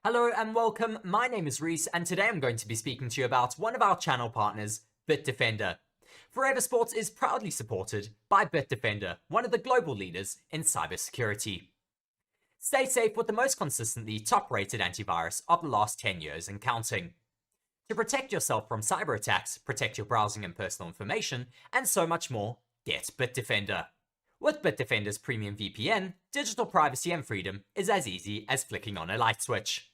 Hello and welcome, my name is Reese and today I'm going to be speaking to you about one of our channel partners, BITDEFENDER. Forever Sports is proudly supported by BITDEFENDER, one of the global leaders in cybersecurity. Stay safe with the most consistently top-rated antivirus of the last 10 years and counting. To protect yourself from cyber attacks, protect your browsing and personal information, and so much more, get BITDEFENDER. With BITDEFENDER's premium VPN, digital privacy and freedom is as easy as flicking on a light switch.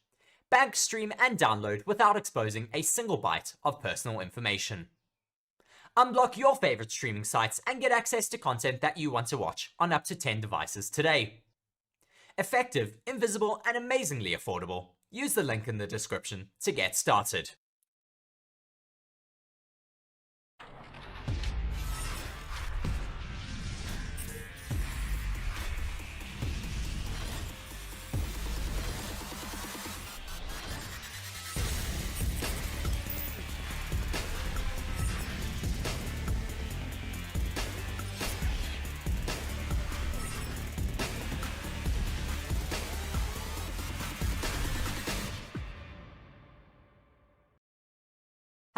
Bank, stream, and download without exposing a single byte of personal information. Unblock your favorite streaming sites and get access to content that you want to watch on up to 10 devices today. Effective, invisible, and amazingly affordable. Use the link in the description to get started.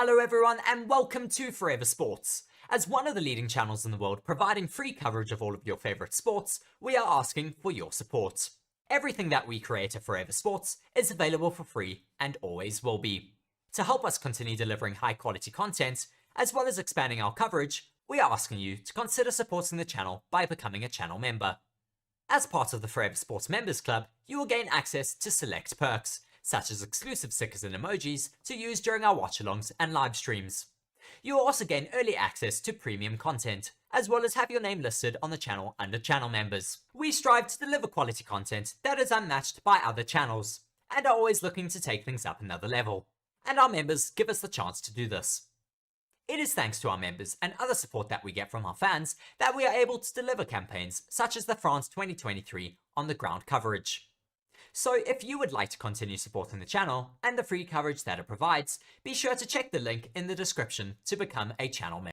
Hello everyone and welcome to Forever Sports. As one of the leading channels in the world providing free coverage of all of your favorite sports, we are asking for your support. Everything that we create at Forever Sports is available for free and always will be. To help us continue delivering high quality content, as well as expanding our coverage, we are asking you to consider supporting the channel by becoming a channel member. As part of the Forever Sports Members Club, you will gain access to select perks, such as exclusive stickers and emojis to use during our watch-alongs and live streams. You will also gain early access to premium content, as well as have your name listed on the channel under channel members. We strive to deliver quality content that is unmatched by other channels, and are always looking to take things up another level. And our members give us the chance to do this. It is thanks to our members and other support that we get from our fans that we are able to deliver campaigns such as the France 2023 on the ground coverage. So if you would like to continue supporting the channel and the free coverage that it provides, be sure to check the link in the description to become a channel member.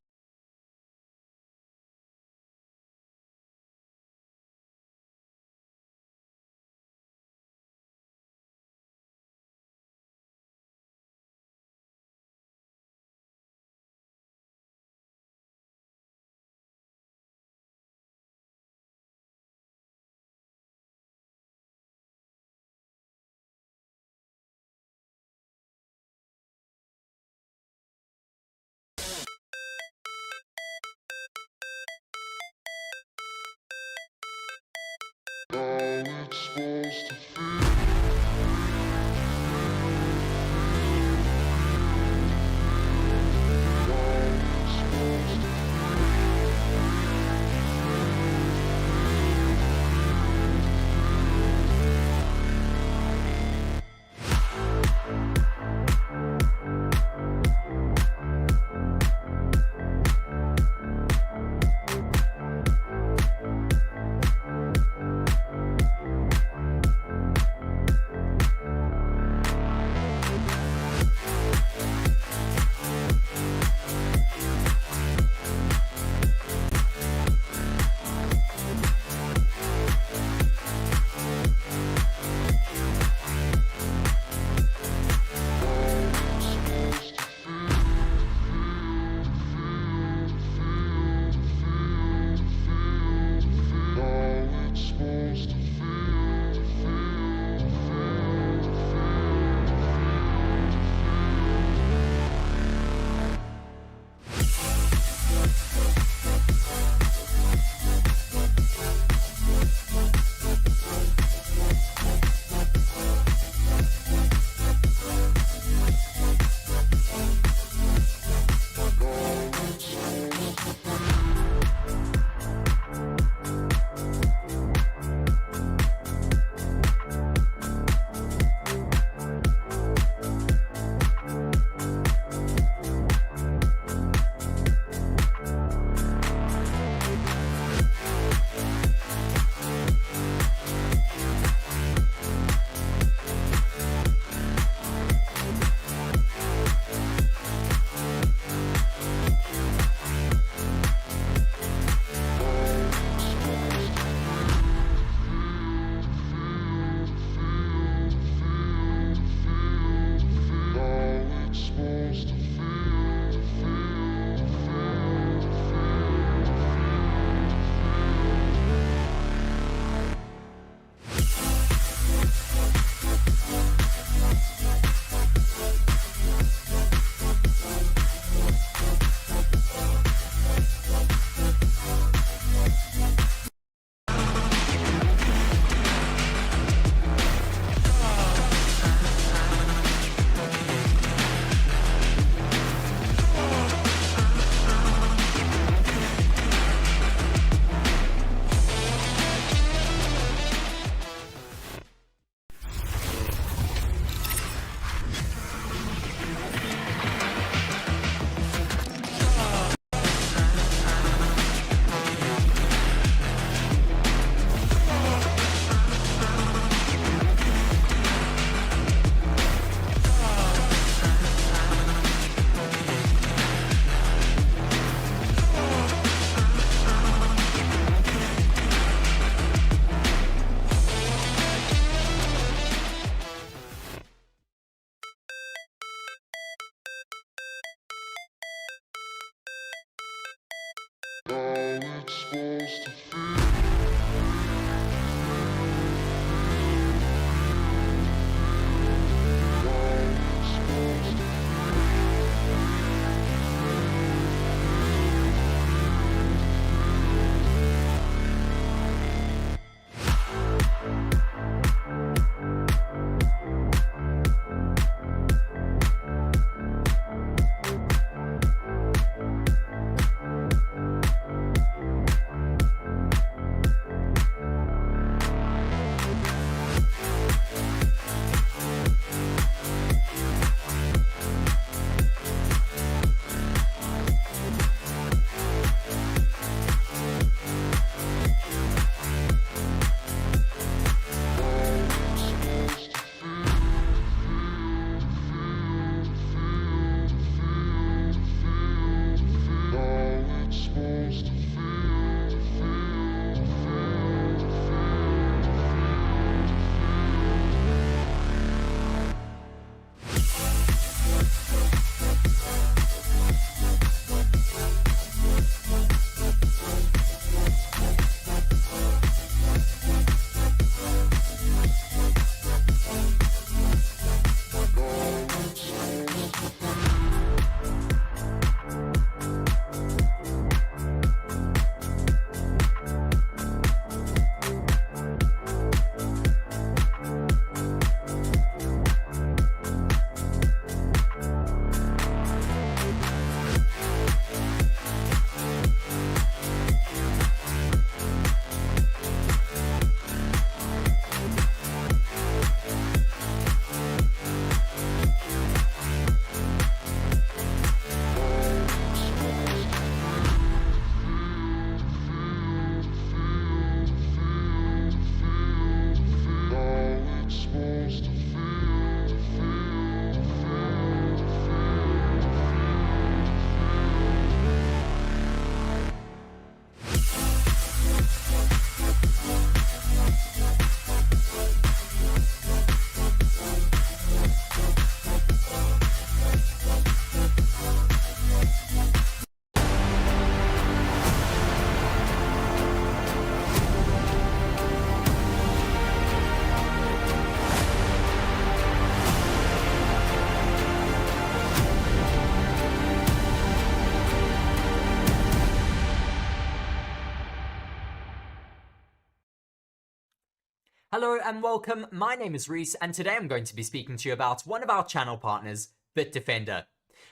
Hello and welcome, my name is Reese and today I'm going to be speaking to you about one of our channel partners, BITDEFENDER.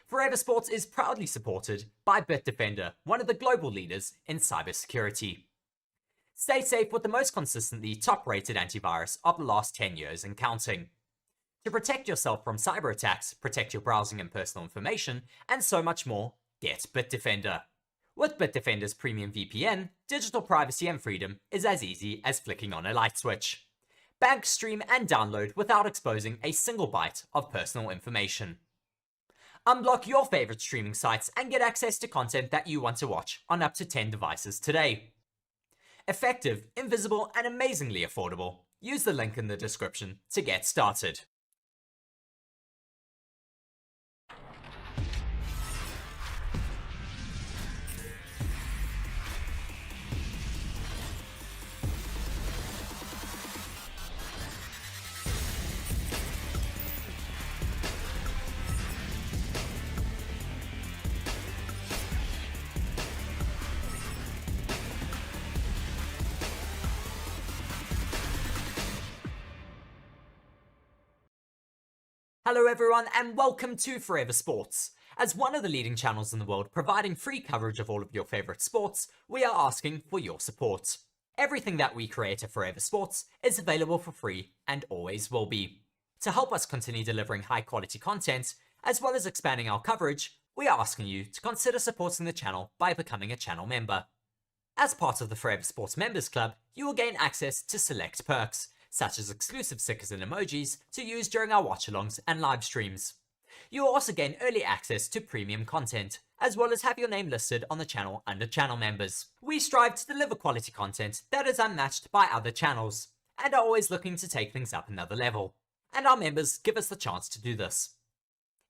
Forever Sports is proudly supported by BITDEFENDER, one of the global leaders in cybersecurity. Stay safe with the most consistently top-rated antivirus of the last 10 years and counting. To protect yourself from cyber attacks, protect your browsing and personal information, and so much more, get BITDEFENDER. With BITDEFENDER's premium VPN, digital privacy and freedom is as easy as flicking on a light switch. Bank, stream, and download without exposing a single byte of personal information. Unblock your favorite streaming sites and get access to content that you want to watch on up to 10 devices today. Effective, invisible, and amazingly affordable. Use the link in the description to get started. Hello everyone and welcome to Forever Sports. As one of the leading channels in the world providing free coverage of all of your favourite sports, we are asking for your support. Everything that we create at Forever Sports is available for free and always will be. To help us continue delivering high quality content, as well as expanding our coverage, we are asking you to consider supporting the channel by becoming a channel member. As part of the Forever Sports Members Club, you will gain access to select perks, such as exclusive stickers and emojis to use during our watch-alongs and live streams. You will also gain early access to premium content, as well as have your name listed on the channel under channel members. We strive to deliver quality content that is unmatched by other channels, and are always looking to take things up another level. And our members give us the chance to do this.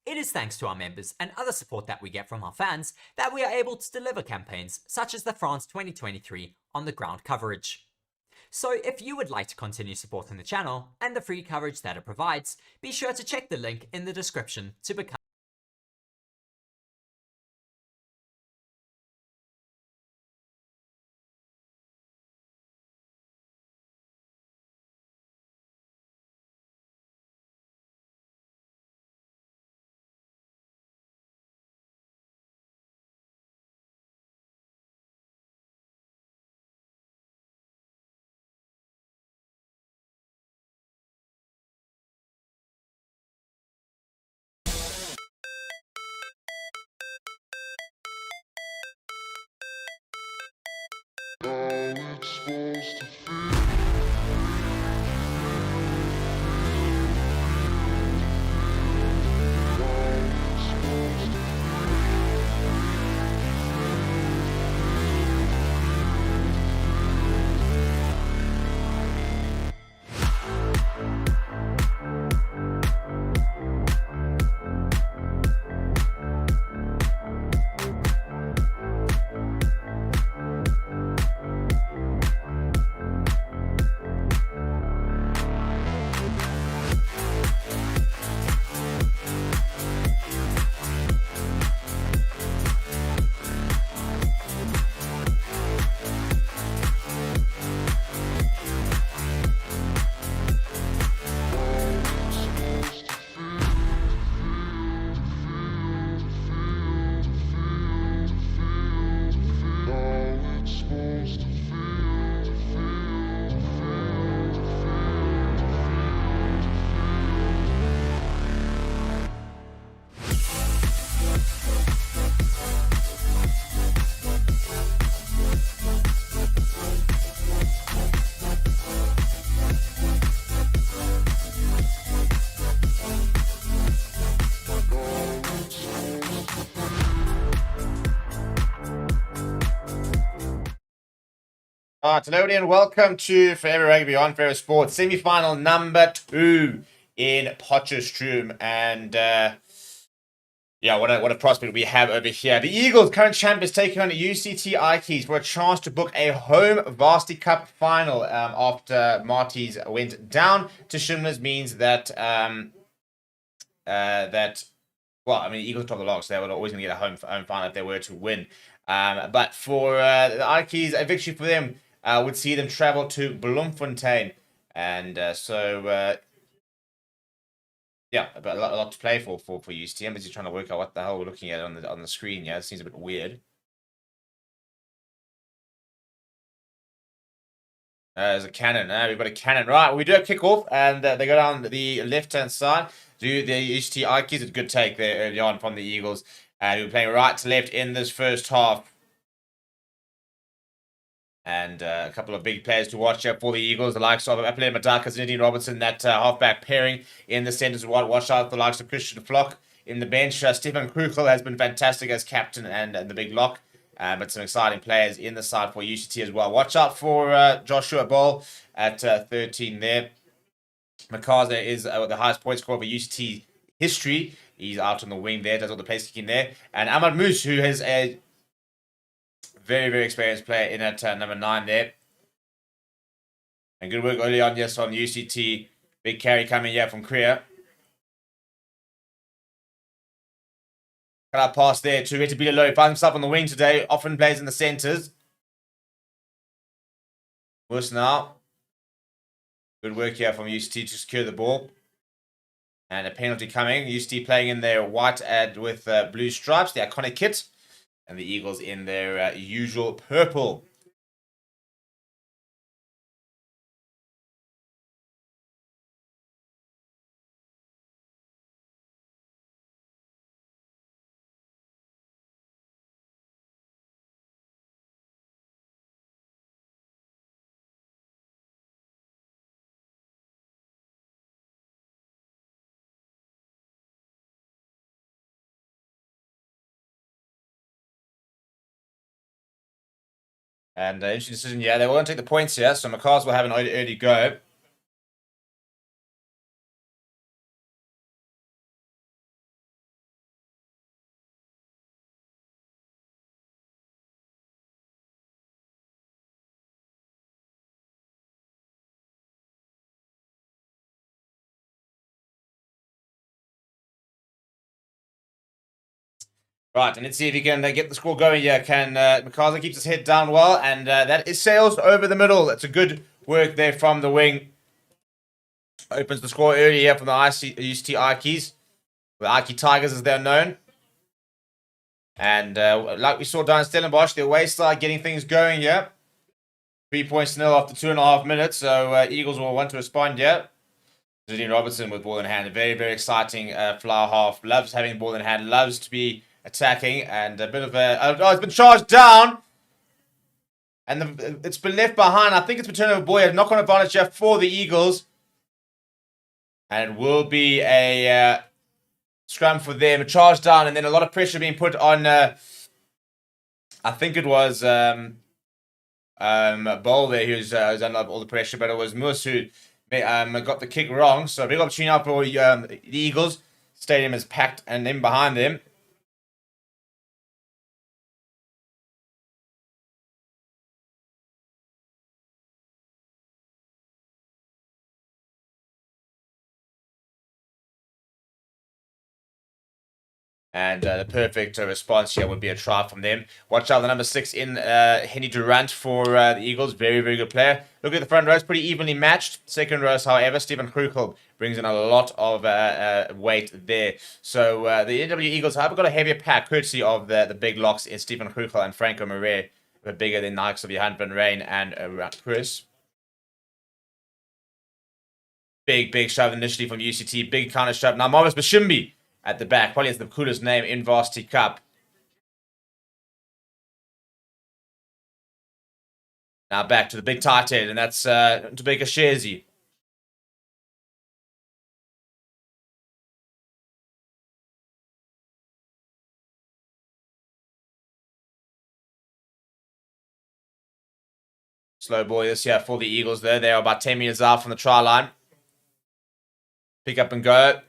It is thanks to our members and other support that we get from our fans that we are able to deliver campaigns such as the France 2023 on the ground coverage. So if you would like to continue supporting the channel and the free coverage that it provides, be sure to check the link in the description to become Hello and welcome to Forever Rugby on Forever Sports semi-final number 2 in Potchefstroom, and what a prospect we have over here. The Eagles, current champions, taking on UCT Ikeys for a chance to book a home Varsity Cup final after Marty's went down to Shimla's. Means that Eagles top of the log, so they were always going to get a home final if they were to win. But for the Ikeys, a victory for them would see them travel to Bloemfontein, and but a lot to play for UCT. I'm busy trying to work out what the hell we're looking at on the screen. Yeah, it seems a bit weird. There's a cannon. We've got a cannon. Right, we do a kickoff, and they go down the left-hand side. Do the UCT Ikeys. A good take there early on from the Eagles. Who were playing right to left in this first half. And a couple of big players to watch out for the Eagles, the likes of Apple Madaka, Zinedine Robertson, that halfback pairing in the centres. Watch out for the likes of Christian Flock in the bench. Stefan Krugel has been fantastic as captain and the big lock. But some exciting players in the side for UCT as well. Watch out for Joshua Ball at 13 there. Makaza is the highest point scorer for UCT history. He's out on the wing there, does all the place kicking there. And Ahmad Moose, who has a very, very experienced player in at number 9 there. And good work early on, yes, on UCT. Big carry coming here from Kriya. Cut out pass there to Etabilo. Finds himself on the wing today. Often plays in the centres. Worse now. Good work here from UCT to secure the ball. And a penalty coming. UCT playing in their white with blue stripes, the iconic kit. And the Eagles in their usual purple. And interesting decision, yeah. They won't take the points here, so Macars will have an early go. Right, and let's see if he can get the score going here. Can McCarthy keeps his head down well, and that is sails over the middle. That's a good work there from the wing. Opens the score early here from the UCT Ikeys, the Ike Tigers as they're known. And like we saw down in Stellenbosch, the away side getting things going here. 3 points to nil after 2.5 minutes, so Eagles will want to respond here. Zidane Robertson with ball in hand, a very, very exciting flower half. Loves having the ball in hand, loves to be attacking, and a bit of a... Oh, it's been charged down! And it's been left behind. I think it's been turned over. Boy, a knock-on advantage here for the Eagles. And it will be a scrum for them. A charge down, and then a lot of pressure being put on... I think it was Bol there who's under all the pressure, but it was Moose who got the kick wrong. So a big opportunity for the Eagles. Stadium is packed and in behind them. And the perfect response here would be a try from them. Watch out, the number 6 in Henny Durant for the Eagles. Very, very good player. Look at the front row. It's pretty evenly matched. Second row, however, Stephen Krugel brings in a lot of weight there. So the NWU Eagles have got a heavier pack, courtesy of the big locks in Stephen Krugel and Franco Marais. Who are bigger than the likes of Johan van Rijn and Chris. Big shove initially from UCT. Big counter shove. Now Marvis Bashimbi at the back. Probably has the coolest name in Varsity Cup. Now back to the big tight head, and that's Ntobeka Shezi. Slow boy this year for the Eagles there. They are about 10 meters out from the try line. Pick up and go.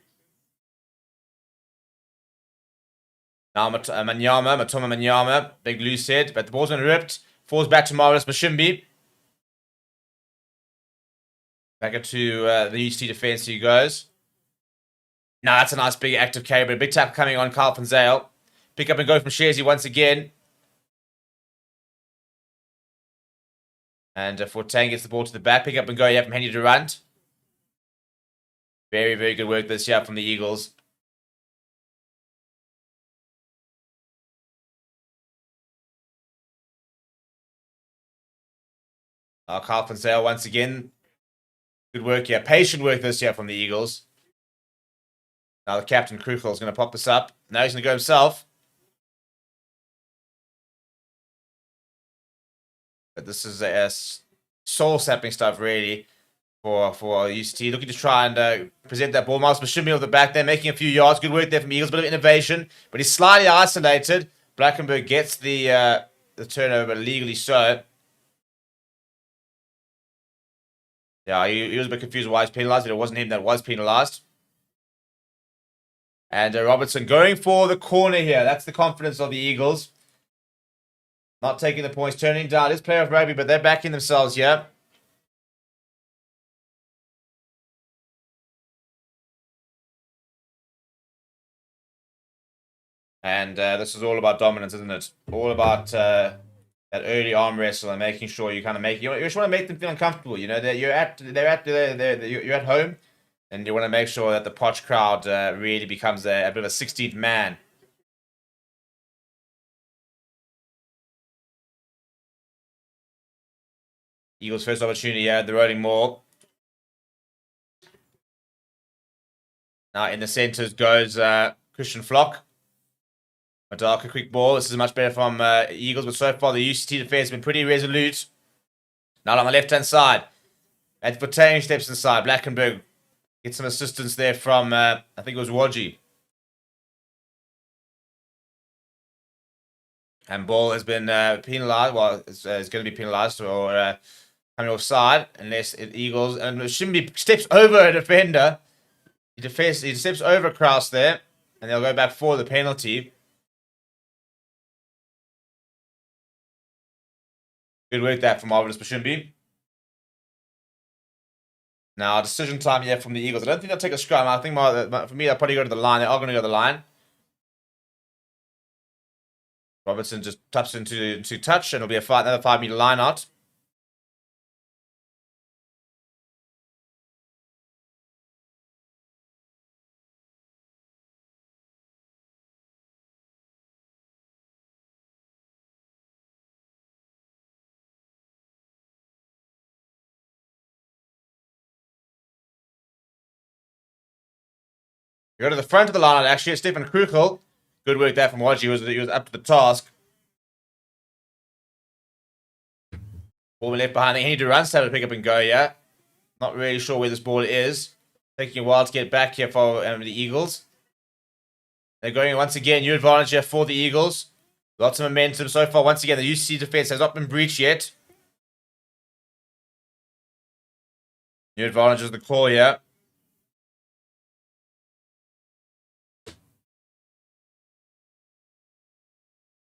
Now Matoma Manyama, big loose head, but the ball's been ripped. Falls back to Marvelous Mashimbi. Back into the UCT defense he goes. Now that's a nice big active carry, but a big tackle coming on Carl van Zyl. Pick up and go from Shezi once again. And Fortang gets the ball to the back. Pick up and go here from Henny Durant. Very, very good work this year from the Eagles. Carl van Zyl once again. Good work here. Patient work this year from the Eagles. Now the captain Krugel is going to pop this up. Now he's going to go himself. But this is a soul-sapping stuff, really, for UCT. Looking to try and present that ball. Miles Mashimbi of the back there, making a few yards. Good work there from Eagles. Bit of innovation. But he's slightly isolated. Blackenberg gets the turnover, legally so. Yeah, he was a bit confused why he's penalised, but it wasn't him that was penalised. And Robertson going for the corner here. That's the confidence of the Eagles. Not taking the points, turning down. This player of rugby, but they're backing themselves here. And this is all about dominance, isn't it? All about that early arm wrestle and making sure you kind of make... You just want to make them feel uncomfortable, you know? You're at home, and you want to make sure that the Poch crowd really becomes a bit of a 16th man. Eagles' first opportunity here at the Rolling Mall. Now in the centres goes Christian Flock. A darker quick ball. This is much better from Eagles, but so far the UCT defense has been pretty resolute. Now on the left-hand side. And Fortang steps inside. Blackenberg gets some assistance there from, I think it was Wadji. And ball has been penalised. Well, it's going to be penalised or coming offside unless Eagles... And Shimby steps over a defender. He steps over Kraus there. And they'll go back for the penalty. Good work there from Marvelous Bashimbi. Now, decision time here from the Eagles. I don't think they'll take a scrum. I think for me, they'll probably go to the line. They are going to go to the line. Robertson just taps into touch, and it'll be another 5-meter line out. We go to the front of the line, actually. Stefan Kruchel. Good work there from Watchy. He was up to the task. Ball left behind. He needed to run, so to pick up and go, yeah. Not really sure where this ball is. Taking a while to get back here for the Eagles. They're going once again. New advantage here for the Eagles. Lots of momentum so far. Once again, the UCT defense has not been breached yet. New advantage is the call here.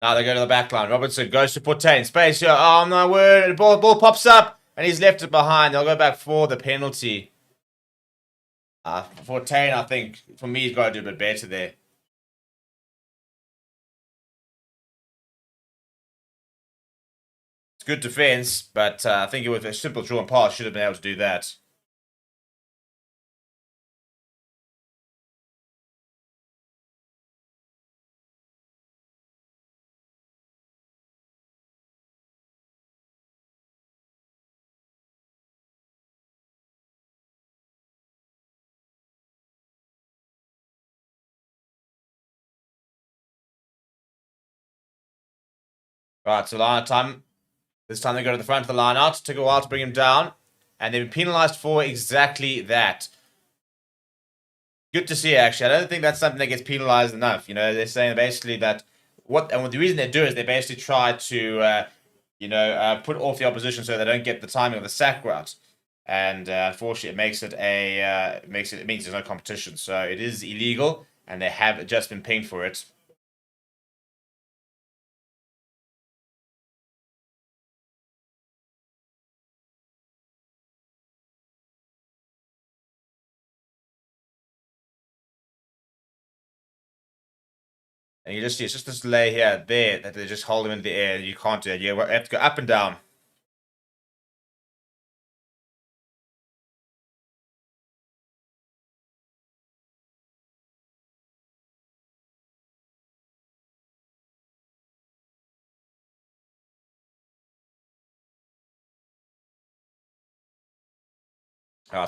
Now they go to the back line. Robertson goes to Portain. Space here. Oh, my word. The ball pops up, and he's left it behind. They'll go back for the penalty. Portain, I think, for me, he's got to do a bit better there. It's good defense, but I think it was a simple draw and pass. Should have been able to do that. Right, so line time. This time they go to the front of the line out. Took a while to bring him down. And they've been penalised for exactly that. Good to see, actually. I don't think that's something that gets penalised enough. You know, they're saying basically that the reason they do is they basically try to, put off the opposition so they don't get the timing of the sack route. And unfortunately, it means there's no competition. So it is illegal, and they have just been pinged for it. And you just see it's just this delay here, there, that they just hold him in the air. You can't do it. You have to go up and down.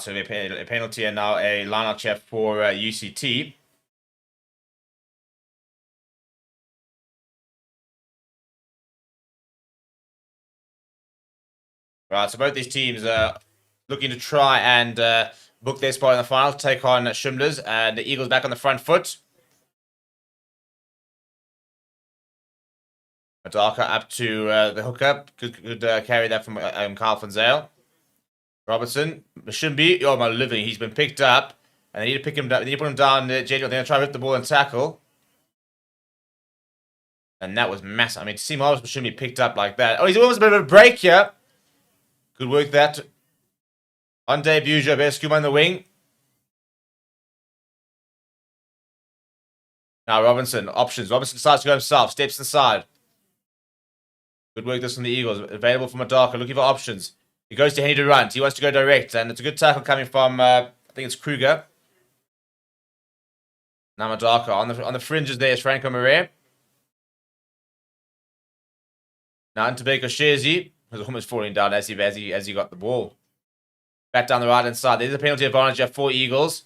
So we a penalty and now a line-out check for UCT. Right, so both these teams are looking to try and book their spot in the final to take on Shimlers, and the Eagles back on the front foot. Madaka up to the hookup. Good carry that from Carl van Zale. Robertson, Mashimbi, oh my living, he's been picked up. And they need to pick him down. They need to put him down. They're going to try to rip the ball and tackle. And that was massive. I mean, to see Marvelous Mashimbi picked up like that. Oh, he's almost a bit of a break here. Good work that. On debut, Jobert Skuma in the wing. Now Robinson, options. Robinson decides to go himself. Steps inside. Good work this from the Eagles. Available from Madaka. Looking for options. He goes to Henry Durant. He wants to go direct. And it's a good tackle coming from, I think it's Kruger. Now Madaka. On the fringes there is Franco Marais. Now into Baker Sharzy. Was almost falling down as he got the ball. Back down the right hand side. There's a penalty advantage for Eagles.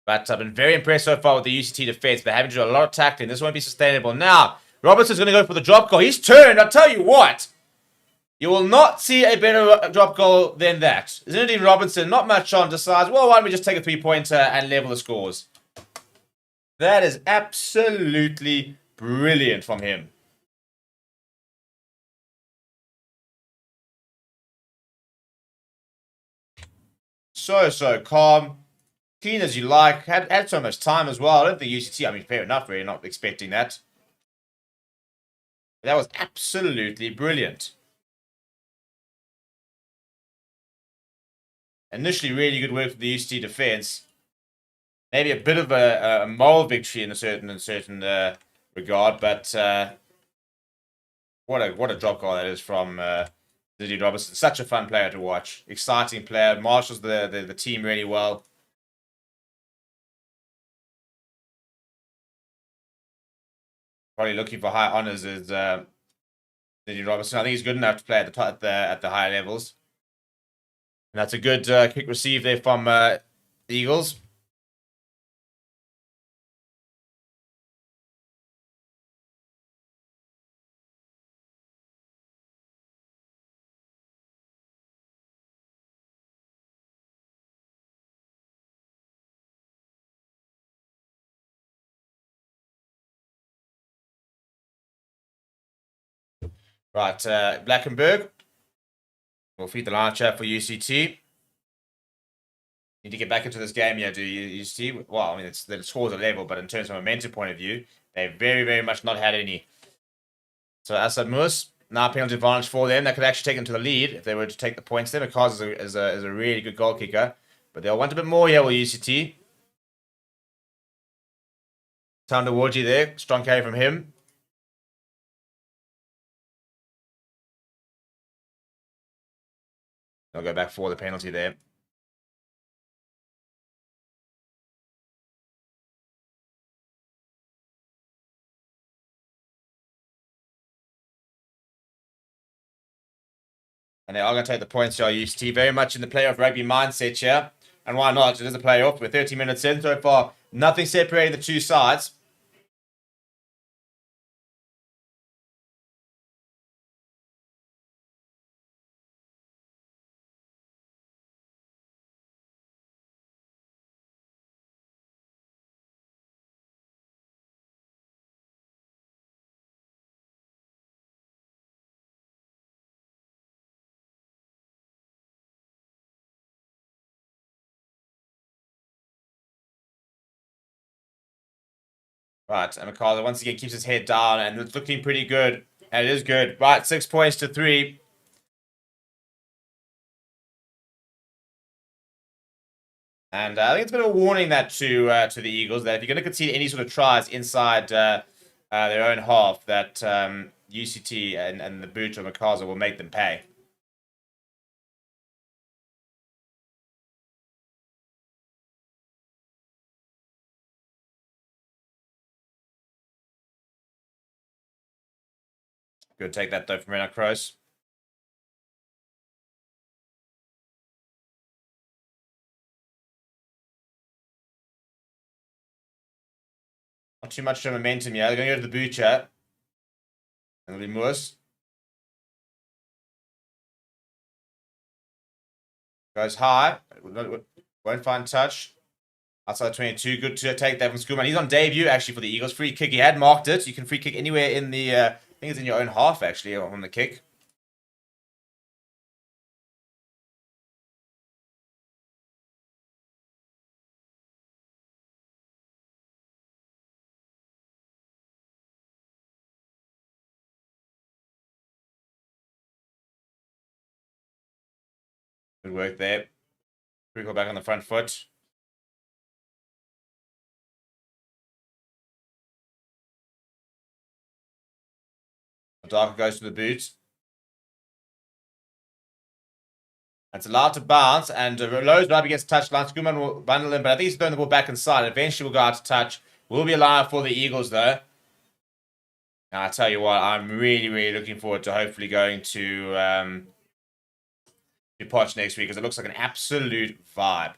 But I've been very impressed so far with the UCT defense. They're having to do a lot of tackling. This won't be sustainable. Now, Robertson's going to go for the drop goal. He's turned. I'll tell you what. You will not see a better drop goal than that. Zinedine Robinson, not much on, decides, well, why don't we just take a three-pointer and level the scores? That is absolutely brilliant from him. So calm. Clean as you like. Had so much time as well. I don't think UCT, I mean, fair enough, really, not expecting that. That was absolutely brilliant. Initially, really good work for the UCT defense. Maybe a bit of a moral victory in a certain regard, but What a drop goal that is from Didi Robertson. Such a fun player to watch. Exciting player. Marshals the team really well. Probably looking for high honors is Didi Robertson. I think he's good enough to play at the higher levels. And that's a good quick receive there from the Eagles. Right, Blackenberg will feed the launcher for UCT. Need to get back into this game, do you see? Well, I mean, the scores are level, but in terms of momentum point of view, they've very, very much not had any. So Assad Moose, now penalty advantage for them. That could actually take them to the lead if they were to take the points there. Because is a really good goal kicker, but they'll want a bit more here with UCT. Tanda Warji there, strong carry from him. They'll go back for the penalty there. And they are going to take the points to our UCT. Very much in the playoff rugby mindset here. And why not? It is a playoff. We're 30 minutes in so far. Nothing separating the two sides. Right, and McCarthy once again keeps his head down, and it's looking pretty good. And it is good. Right, 6 points to 3. And I think it's a bit of a warning that to the Eagles that if you're going to concede any sort of tries inside their own half, that UCT and the boot of McCarthy will make them pay. Good take that though from Renard Kroos. Not too much momentum here. They're going to go to the butcher. And it'll be Moose. Goes high. Won't find touch. Outside 22. Good to take that from Schoolman. He's on debut, actually, for the Eagles. Free kick. He had marked it. You can free kick anywhere in the... I think it's in your own half, actually, on the kick. Good work there. Sprinkle back on the front foot. Darker goes to the boot. It's allowed to bounce, and Lowe's right against touchline. Schoolman will bundle in, but I think he's throwing the ball back inside. Eventually will go out to touch. Will be alive for the Eagles, though. Now, I tell you what, I'm really, really looking forward to hopefully going to Poch next week, because it looks like an absolute vibe.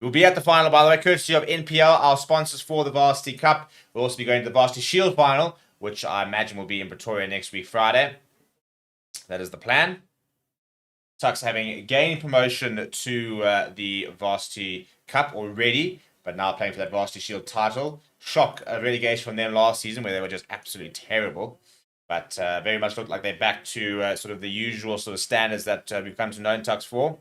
We'll be at the final, by the way, courtesy of NPL, our sponsors for the Varsity Cup. We'll also be going to the Varsity Shield final, which I imagine will be in Pretoria next week, Friday. That is the plan. Tuks having gained promotion to the Varsity Cup already, but now playing for that Varsity Shield title. Shock relegation from them last season, where they were just absolutely terrible. But very much looked like they're back to sort of the usual sort of standards that we've come to know Tuks for.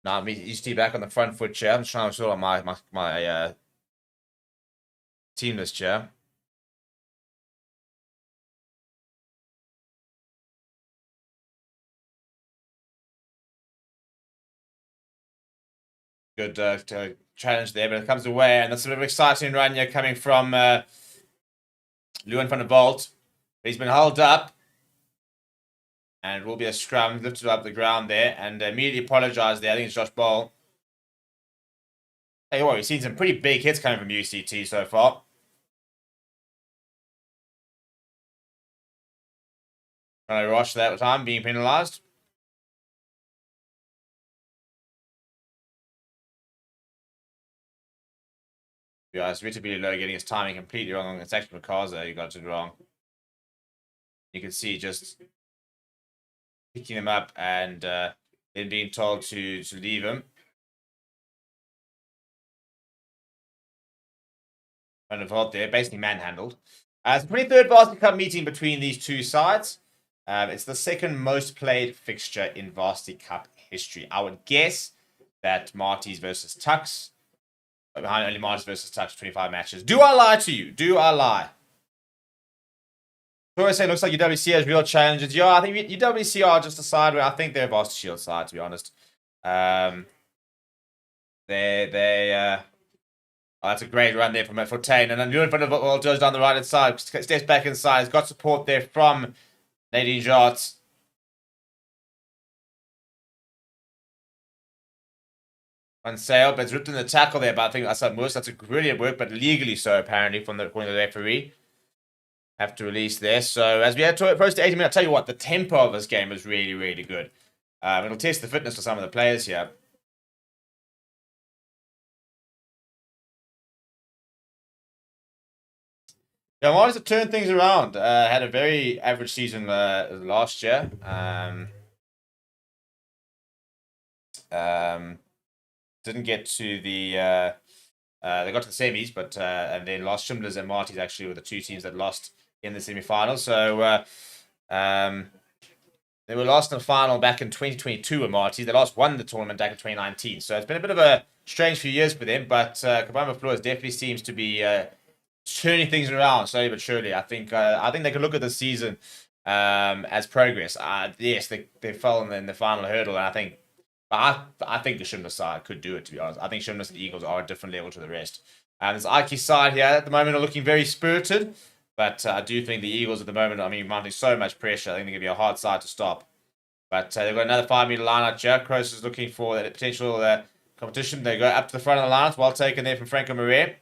Now, UCT back on the front foot here. I'm trying to sort out my team list here. Good challenge there, but it comes away, and that's a bit of an exciting run here coming from Lewin van der Vault. He's been held up, and it will be a scrum. Lifted up the ground there, and immediately apologised there. I think it's Josh Ball. Hey, what, we've seen some pretty big hits coming from UCT so far. Trying to rush that time, being penalised. Yeah, it's really low, getting his timing completely wrong. It's actually Makaza who got it wrong. You can see just picking him up and then being told to leave him. Kind of hot there, basically manhandled. It's the 23rd Varsity Cup meeting between these two sides. It's the second most played fixture in Varsity Cup history. I would guess that Marty's versus Tux. Behind only Marty's versus Tux, 25 matches. Do I lie to you? Do I lie? Torres saying looks like UWC has real challenges. Yeah, I think UWC are just a side where I think they're a Varsity Shield side, to be honest. Oh, that's a great run there from Fortain. And then Lewin van der Vault goes down the right hand side, steps back inside. He's got support there from Nadine Jarts. On sale, but it's ripped in the tackle there. But I think that's a brilliant work, but legally so, apparently, according to the referee. Have to release there. So as we head to approach to 80 minutes, I'll tell you what, the tempo of this game is really, really good. It'll test the fitness of some of the players here. Yeah, Marty's have turned things around. Had a very average season last year. Didn't get to the they got to the semis, but and then lost. Shimlers and Marty's actually were the two teams that lost in the semi-final. So they were lost in the final back in 2022 with Marty's. They won the tournament back in 2019. So it's been a bit of a strange few years for them, but Kabamba Flores definitely seems to be turning things around slowly but surely. I think they could look at this season as progress. Yes, they fell in the final hurdle, and I think the Shimless side could do it, to be honest. I think Shimless and the Eagles are a different level to the rest. This Ikeys side here at the moment are looking very spirited, but I do think the Eagles at the moment, mounting so much pressure, I think they're going to be a hard side to stop. But they've got another 5-meter line out here. Kroos is looking for that potential competition. They go up to the front of the line. Well taken there from Franco Marais.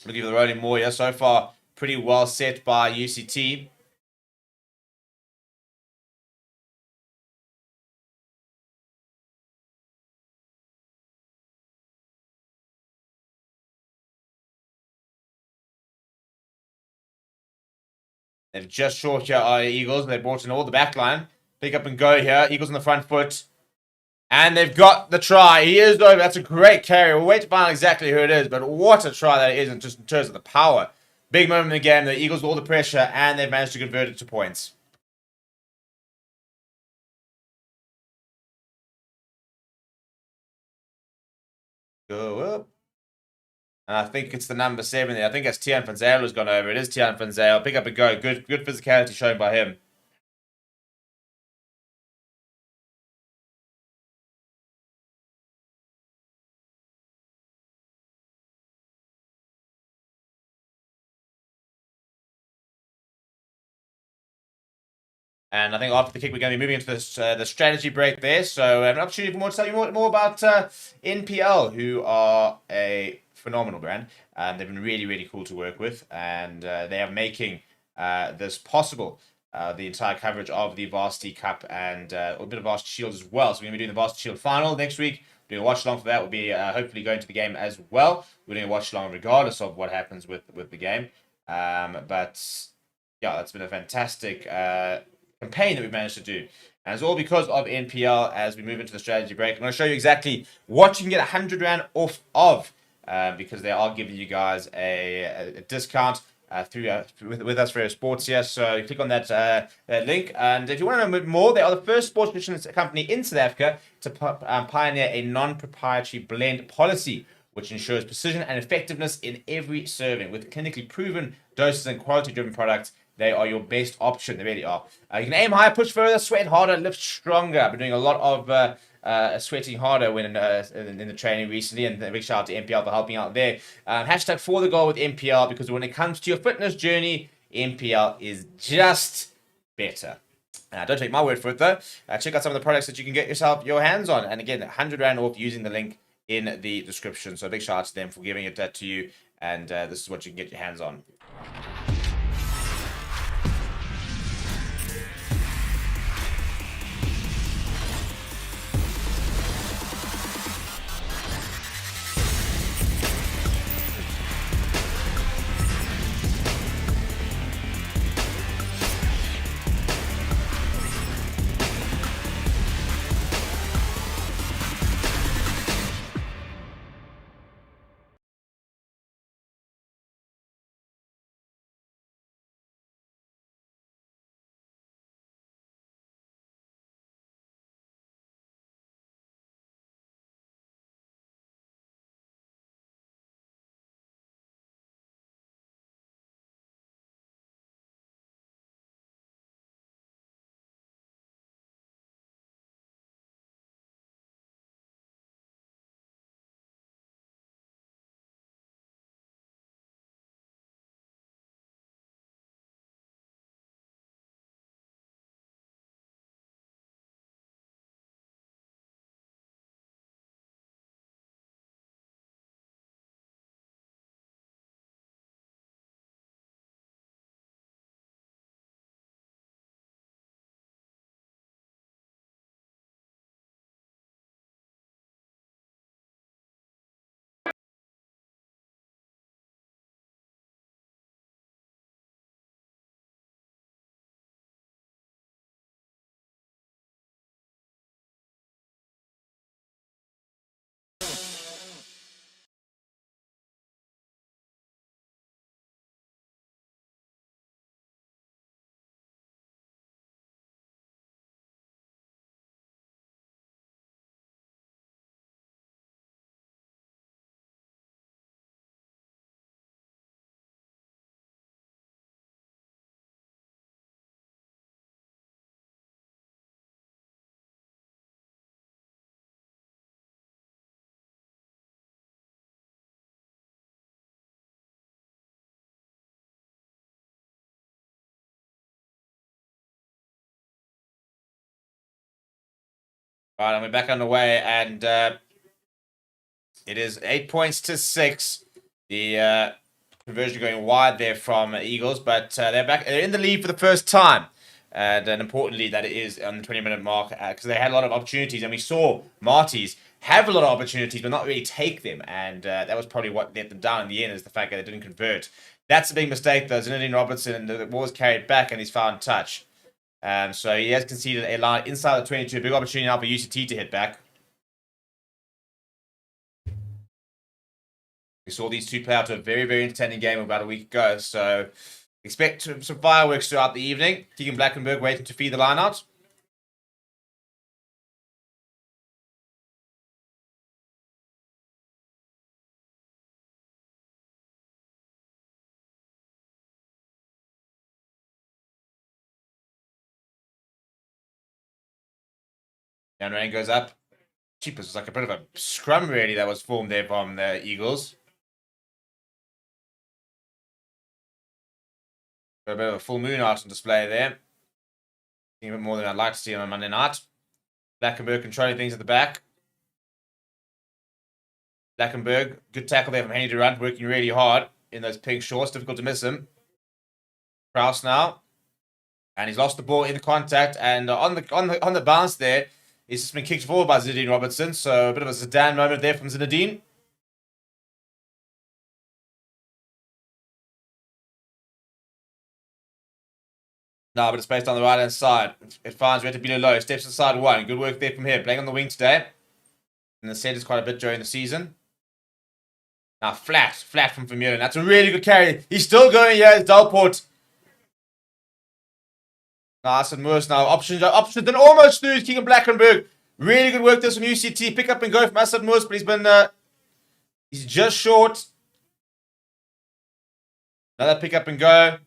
Looking for the rolling more here. So far, pretty well set by UCT. They've just short here are Eagles. They brought in all the back line. Pick up and go here. Eagles on the front foot. And they've got the try. He is over. That's a great carry. We'll wait to find out exactly who it is. But what a try that is, just in terms of the power. Big moment in the game. The Eagles with all the pressure, and they've managed to convert it to points. Go up. And I think it's the number 7 there. I think that's Tian van Zyl who's gone over. It is Tian van Zyl. Pick up and go. Good physicality shown by him. And I think after the kick, we're going to be moving into the strategy break there. So an opportunity for more to tell you more about NPL, who are a phenomenal brand. And they've been really, really cool to work with. And they are making this possible. The entire coverage of the Varsity Cup and a bit of Varsity Shield as well. So we're going to be doing the Varsity Shield final next week. Doing a watch along for that. We'll be hopefully going to the game as well. We're doing a watch along regardless of what happens with the game. But yeah, that's been a fantastic campaign that we've managed to do. And it's all because of NPL as we move into the strategy break. I'm going to show you exactly what you can get 100 Rand off of because they are giving you guys a discount. with us for sports here. So you click on that link, and if you want to know more, they are the first sports nutrition company in South Africa to pioneer a non-proprietary blend policy, which ensures precision and effectiveness in every serving. With clinically proven doses and quality-driven products, they are your best option. They really are. You can aim higher, push further, sweat harder, lift stronger. I've been doing a lot of sweating harder when in the training recently, and a big shout out to MPL for helping out there. Hashtag for the goal with MPL, because when it comes to your fitness journey, MPL is just better. Don't take my word for it though. Check out some of the products that you can get your hands on. And again, 100 Rand off using the link in the description. So a big shout out to them for giving it to you. And this is what you can get your hands on. All right, and we're back on the way, and it is 8 points to 6. The conversion going wide there from Eagles, but they're back. They're in the lead for the first time, and importantly, that it is on the 20-minute mark, because they had a lot of opportunities, and we saw Marty's have a lot of opportunities, but not really take them, and that was probably what let them down in the end, is the fact that they didn't convert. That's a big mistake, though. Zinedine Robertson, the ball was carried back, and he's found touch. So he has conceded a line inside the 22. A big opportunity now for UCT to hit back. We saw these two play out to a very, very entertaining game about a week ago. So expect some fireworks throughout the evening. Keegan Blackenberg waiting to feed the line out. Down rain goes up. Cheapest was like a bit of a scrum really that was formed there from the Eagles. Got a bit of a full moon out on display there. A bit more than I'd like to see on a Monday night. Blackenberg controlling things at the back. Blackenberg, good tackle there from Henny Durant, working really hard in those pink shorts. Difficult to miss him. Kraus now. And he's lost the ball in the contact. And on the bounce there, he's just been kicked forward by Zinedine Robertson. So a bit of a Zidane moment there from Zinedine. No, but it's based on the right-hand side. It finds where to be low. Steps inside one. Good work there from him. Playing on the wing today. And the center's quite a bit during the season. Now flat from Vermeulen. That's a really good carry. He's still going here as Delport. Nice and Moose now. Options, then almost through Keegan Blackenberg. Really good work this from UCT. Pick up and go from Asad Moose, but he's just short. Another pick up and go.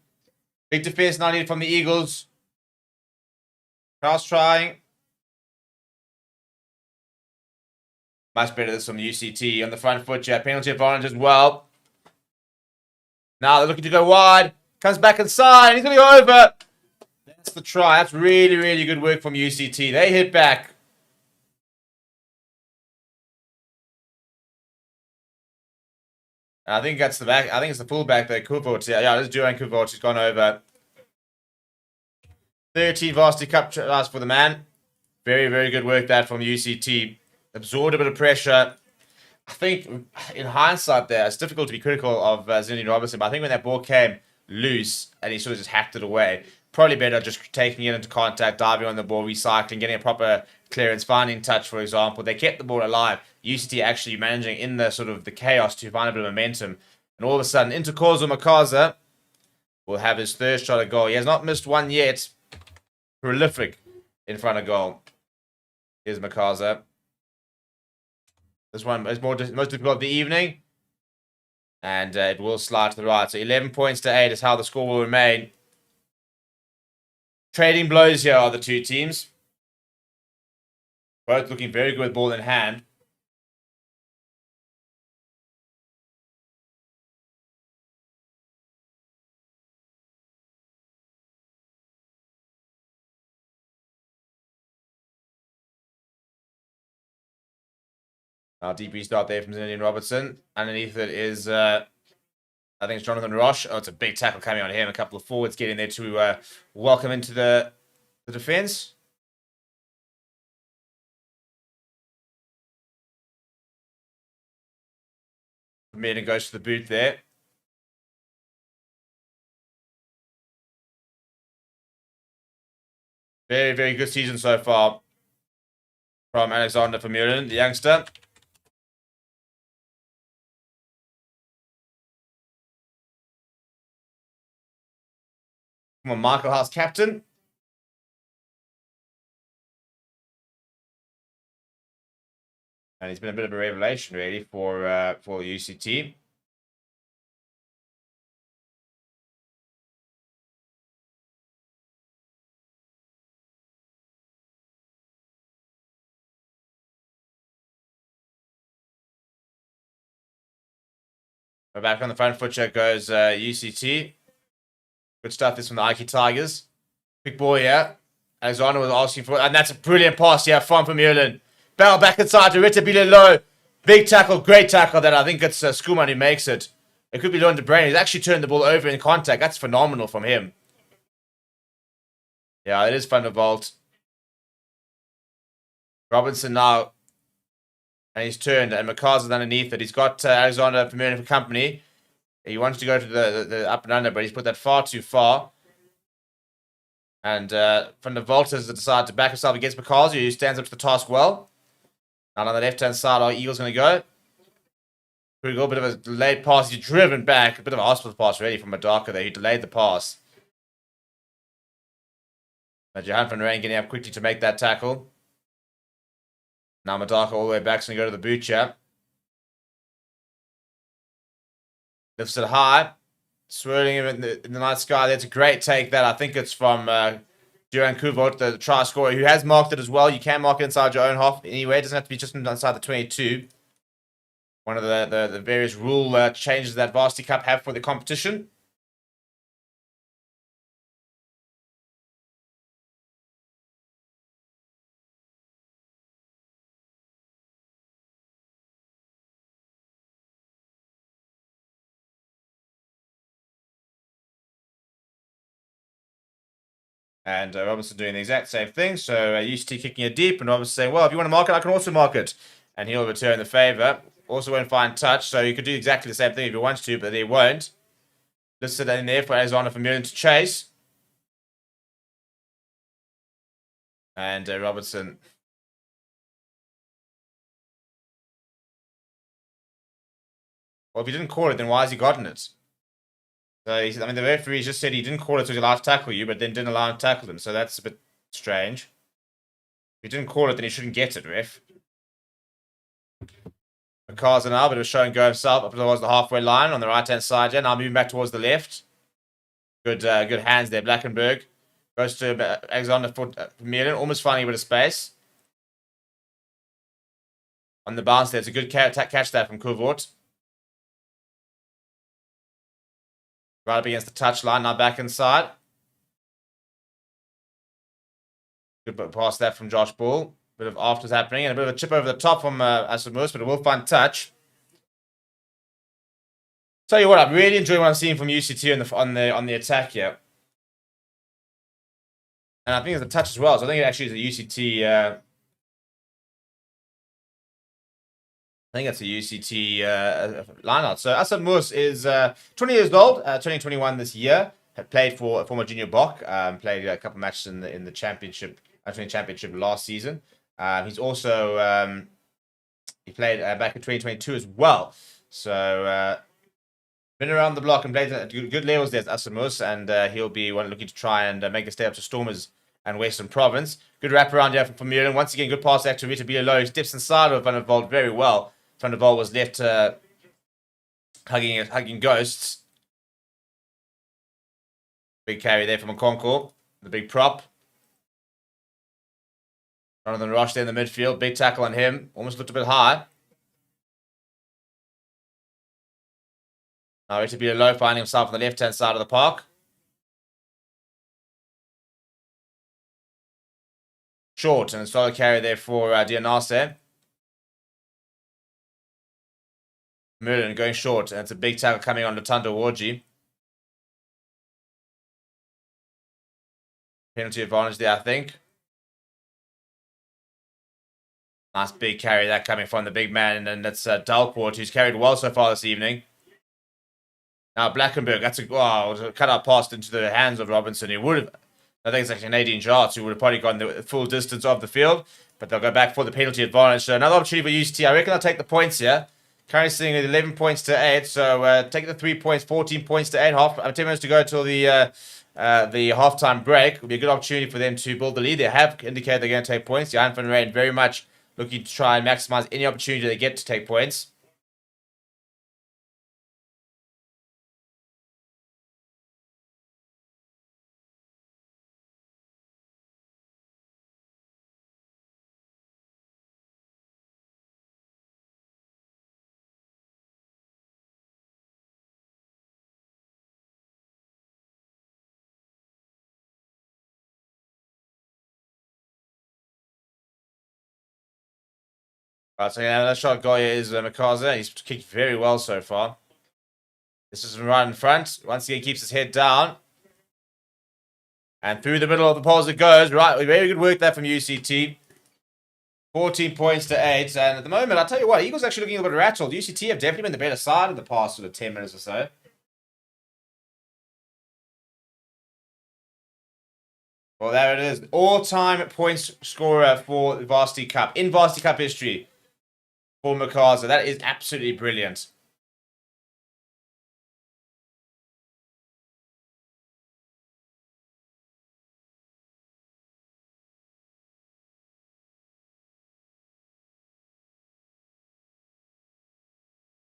Big defense now needed from the Eagles. Kraus trying. Much better this from UCT on the front foot here. Penalty advantage as well. Now they're looking to go wide. Comes back inside. He's going to go over. That's the try. That's really, really good work from UCT. They hit back. I think that's the back. I think it's the fullback there. Kuvot. Yeah, this is Duran Kuvot. He's gone over. 13 Varsity Cup tries for the man. Very, very good work that from UCT. Absorbed a bit of pressure. I think in hindsight there, it's difficult to be critical of Zinedine Robertson, but I think when that ball came loose and he sort of just hacked it away, probably better just taking it into contact, diving on the ball, recycling, getting a proper clearance, finding touch, for example. They kept the ball alive. UCT actually managing in the sort of the chaos to find a bit of momentum. And all of a sudden, Intercorso Makaza will have his third shot at goal. He has not missed one yet. Prolific in front of goal. Here's Makaza. This one is most difficult of the evening. And it will slide to the right. So 11 points to 8 is how the score will remain. Trading blows here are the two teams. Both looking very good with ball in hand. Our DP start there from Zinedine Robertson. Underneath it is, I think it's Jonathan Roche. Oh, it's a big tackle coming on him. A couple of forwards getting there to welcome into the defense. Vermeulen goes to the boot there. Very, very good season so far from Alexander Vermeulen, the youngster. Come on, Michael House, captain. And he's been a bit of a revelation, really, for UCT. We're back on the front foot check goes UCT. Good stuff this from the Ikeys Tigers. Big ball here. Alexander was asking for it. And that's a brilliant pass here from Vermeulen. Bell back inside to Ritter low. Big tackle, great tackle that I think it's Schoolman who makes it. It could be Lon de Brain. He's actually turned the ball over in contact. That's phenomenal from him. Yeah, it is fun to vault. Robinson now. And he's turned. And McCarthy's underneath it. He's got Alexander Vermeulen for company. He wants to go to the up and under, but he's put that far too far. And from the vault has decided to back himself against McCarthy, who stands up to the task well. And on the left-hand side, our Eagles going to go. Pretty good, bit of a delayed pass. He's driven back. A bit of a hospital pass, really, from Madaka there. He delayed the pass. But Johan van Rijn getting up quickly to make that tackle. Now Madaka all the way back, so going to go to the boot here. Lifts it high. Swirling him in the night sky. That's a great take that. I think it's from Duran Kuvot, the try scorer, who has marked it as well. You can mark it inside your own half anyway. It doesn't have to be just inside the 22. One of the various rule changes that Varsity Cup have for the competition. And Robinson doing the exact same thing. So UCT kicking it deep, and Robinson saying, well, if you want to mark it, I can also mark it. And he'll return the favour. Also won't find touch, so you could do exactly the same thing if you want to, but they won't. Listed in there for Alexander Vermeulen to chase. And Robertson. Well, if he didn't call it, then why has he gotten it? So, the referee just said he didn't call it so he's allowed to tackle you, but then didn't allow him to tackle him. So that's a bit strange. If he didn't call it, then he shouldn't get it, ref. McCarson now, but it was showing go himself up towards the halfway line on the right-hand side here. Now moving back towards the left. Good hands there. Blackenberg goes to Alexander Vermeulen, almost finding a bit of space. On the bounce there, it's a good catch there from Kuvort. Right up against the touchline, now back inside. Good pass there from Josh Bull. Bit of afters happening and a bit of a chip over the top from Asamus, but it will find touch. Tell you what, I'm really enjoying what I'm seeing from UCT on the attack here. And I think it's a touch as well, so I think it actually is a UCT... I think it's a UCT lineout. So Asad Mus is 20 years old, turning 21 this year. Had played for former Junior Bok. Played a couple matches in the championship, championship last season. He's also he played back in 2022 as well. So been around the block and played at good levels there as Asad Mus, and he'll be looking to try and make a step up to Stormers and Western Province. Good wraparound here from Vermeulen. Once again, good pass there to Rita Low. He steps inside of Van der Vold very well. Van der Vold was left hugging ghosts. Big carry there from Okonkwo. The big prop. Jonathan Roche there in the midfield. Big tackle on him. Almost looked a bit high. Now Rita Low finding himself on the left-hand side of the park. Short and a solid carry there for Dianase. Merlin going short, and it's a big tackle coming on Lutando Warji. Penalty advantage there, I think. Nice big carry that coming from the big man, and that's Dalport, who's carried well so far this evening. Now Blackenberg, that's a cut out pass into the hands of Robinson. He would have, I think it's actually Nadine Jarts, who would have probably gone the full distance of the field, but they'll go back for the penalty advantage. So another opportunity for UCT. I reckon I'll take the points here. Currently sitting at 11 points to 8, so take the 3 points, 14 points to 8. 10 minutes to go till the halftime break. Will be a good opportunity for them to build the lead. They have indicated they're going to take points. Jan van Rijn very much looking to try and maximize any opportunity they get to take points. Right, so yeah, that shot Goya is Makaza. He's kicked very well so far. This is right in front. Once again, keeps his head down. And through the middle of the poles it goes. Right, very good work there from UCT. 14 points to 8. And at the moment, I'll tell you what, Eagles actually looking a little bit rattled. UCT have definitely been the better side in the past sort of 10 minutes or so. Well, there it is. All-time points scorer for the Varsity Cup. In Varsity Cup history for Makaza. That is absolutely brilliant.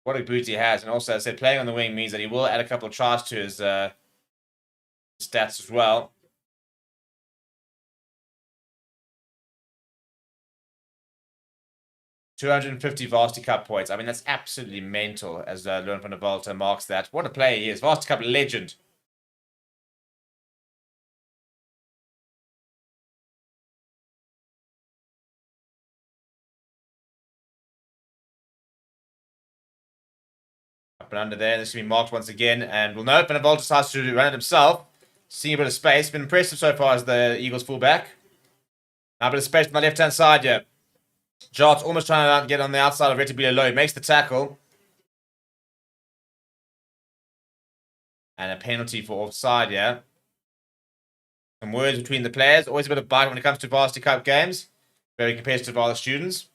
What a boot he has. And also, as I said, playing on the wing means that he will add a couple of tries to his stats as well. $250 Varsity Cup points. I mean, that's absolutely mental as Leon van der Volta marks that. What a player he is. Varsity Cup legend. Up and under there. This will be marked once again. And we'll know Van der Volta decides to run it himself. Seeing a bit of space. Been impressive so far as the Eagles fullback. Now a bit of space on the left-hand side here. Jart's almost trying to get on the outside of Retibila Low. Makes the tackle. And a penalty for offside, yeah. Some words between the players. Always a bit of bite when it comes to Varsity Cup games. Very competitive by the students.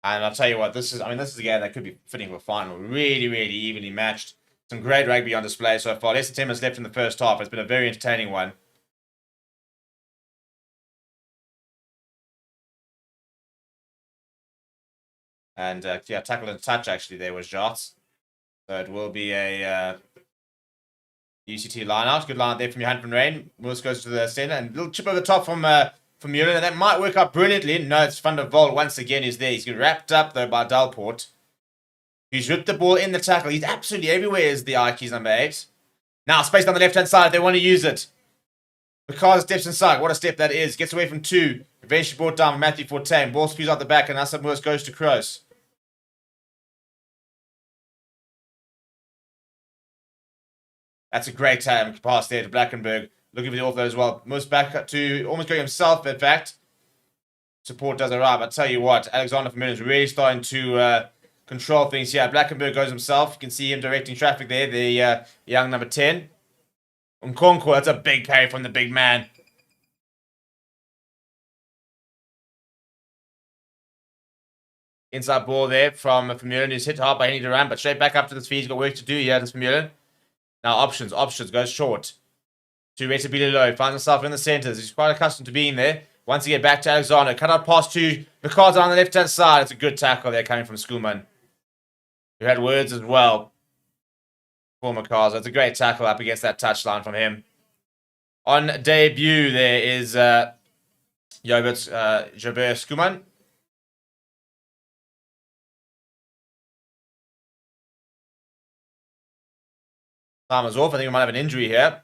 And I'll tell you what, this is a game that could be fitting for a final. Really, really evenly matched. Some great rugby on display so far. Less than 10 minutes left in the first half. It's been a very entertaining one. And yeah, tackle and touch actually there was shots. So it will be a UCT line out. Good line out there from Johan van Rijn. Willis goes to the center and a little chip over the top from Muller. And that might work out brilliantly. No, it's Van der Vol once again is there. He's wrapped up though by Dalport. He's ripped the ball in the tackle. He's absolutely everywhere is the Ikeys number 8. Now space on the left hand side if they want to use it. Because steps inside. What a step that is. Gets away from 2. Eventually brought down Matthew Fortain. Ball spews out the back and Asad Willis goes to Kroos. That's a great pass there to Blackenberg. Looking for the author as well. Moves back to almost going himself, in fact. Support does arrive. I tell you what, Alexander Vermeulen is really starting to control things here. Blackenberg goes himself. You can see him directing traffic there. The young number 10. Nkonkwo, that's a big parry from the big man. Inside ball there from Vermeulen, who's hit hard by Henny Duran, but straight back up to the speed. He's got work to do here, this Vermeulen. Now options, goes short. To Retabile low, finds himself in the centres. He's quite accustomed to being there. Once again, back to Alexander. Cut out pass to Ricardo on the left-hand side. It's a good tackle there coming from Schoolman, who had words as well for Ricardo. It's a great tackle up against that touchline from him. On debut, there is Jobert Schoolman. Time is off. I think we might have an injury here.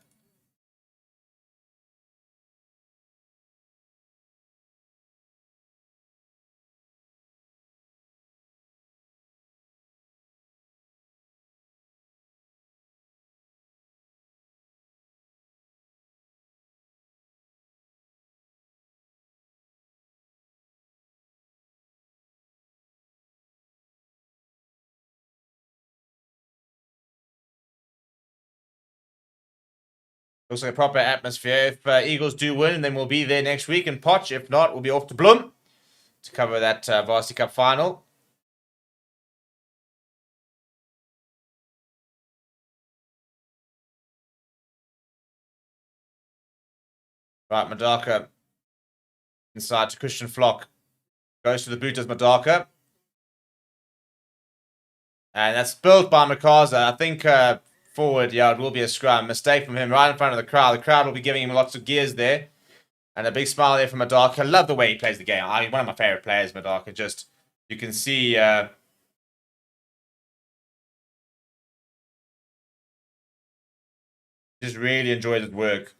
Looks like a proper atmosphere. If Eagles do win, then we'll be there next week in Potch. If not, we'll be off to Bloem to cover that Varsity Cup final. Right, Madaka inside to Christian Flock. Goes to the boot as Madaka. And that's built by Makaza. I think forward, yeah, it will be a scrum. Mistake from him right in front of the crowd. The crowd will be giving him lots of gears there. And a big smile there from Madaka. I love the way he plays the game. One of my favorite players, Madaka. Just, you can see... just really enjoys his work.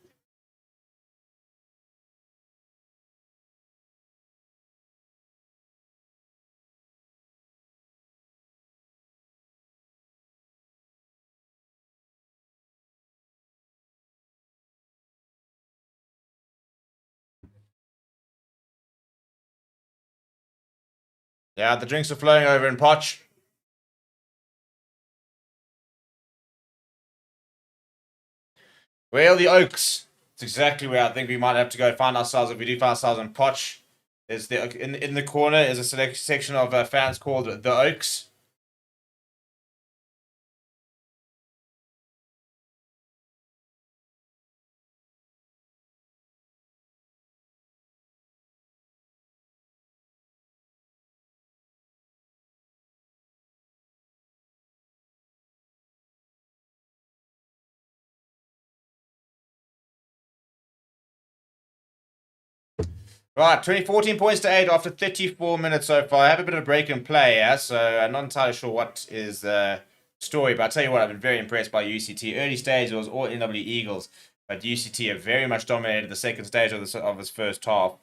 Yeah, the drinks are flowing over in Potch. Well, the Oaks. It's exactly where I think we might have to go find ourselves if we do find ourselves in Potch. There's in the corner is a select section of fans called the Oaks. Right, 14 points to 8 after 34 minutes so far. I have a bit of a break in play, yeah, so I'm not entirely sure what is the story, but I'll tell you what, I've been very impressed by UCT. Early stage, it was all NWU Eagles, but UCT have very much dominated the second stage of this first half.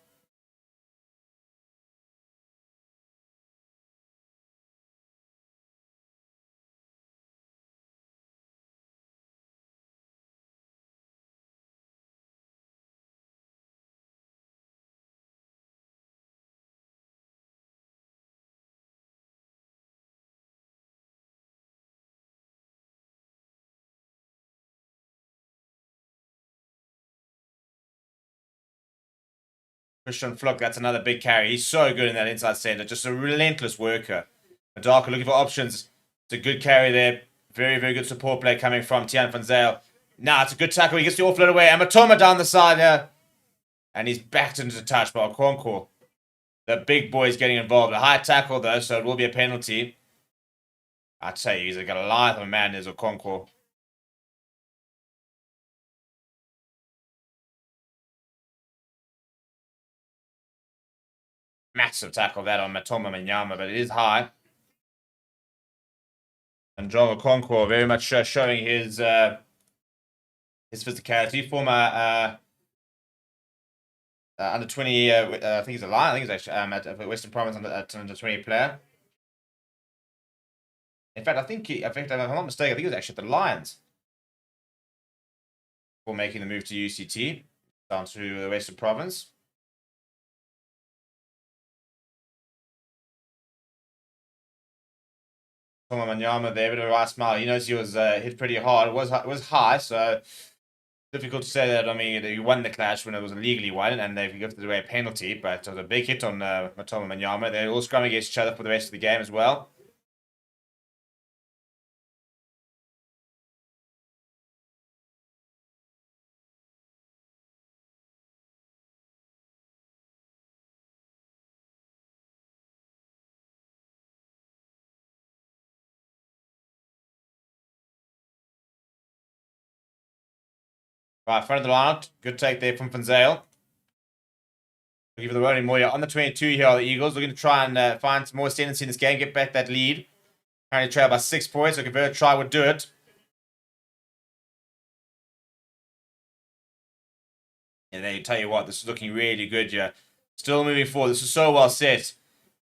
Christian Fluck, that's another big carry. He's so good in that inside center. Just a relentless worker. Madaka looking for options. It's a good carry there. Very, very good support play coming from Tian van Zyl. Now it's a good tackle. He gets the offload away. And Matoma down the side here. And he's backed into touch by Okonkwo. The big boy's getting involved. A high tackle, though, so it will be a penalty. I tell you, he's a Goliath of a man, is Okonkwo. Massive tackle that on Matoma Manyama, but it is high. And John Okonkwo very much showing his physicality. Former under 20, I think he's a Lion. I think he's actually at Western Province under 20 player. In fact, if I'm not mistaken, I think he was actually at the Lions before making the move to UCT down to the Western Province. Toma Manyama there, bit of a right smile. He knows he was hit pretty hard. It was high, so difficult to say that. I mean, he won the clash when it was illegally won, and they've given away a penalty. But it was a big hit on Matoma Manyama. They're all scrumming against each other for the rest of the game as well. Right, front of the line. Good take there from Van Zyl. Looking for the rolling more here. On the 22 here are the Eagles. Looking to try and find some more ascendancy in this game. Get back that lead. Currently trail by 6 points. So convert try would do it. And then tell you what, this is looking really good here. Still moving forward. This is so well set.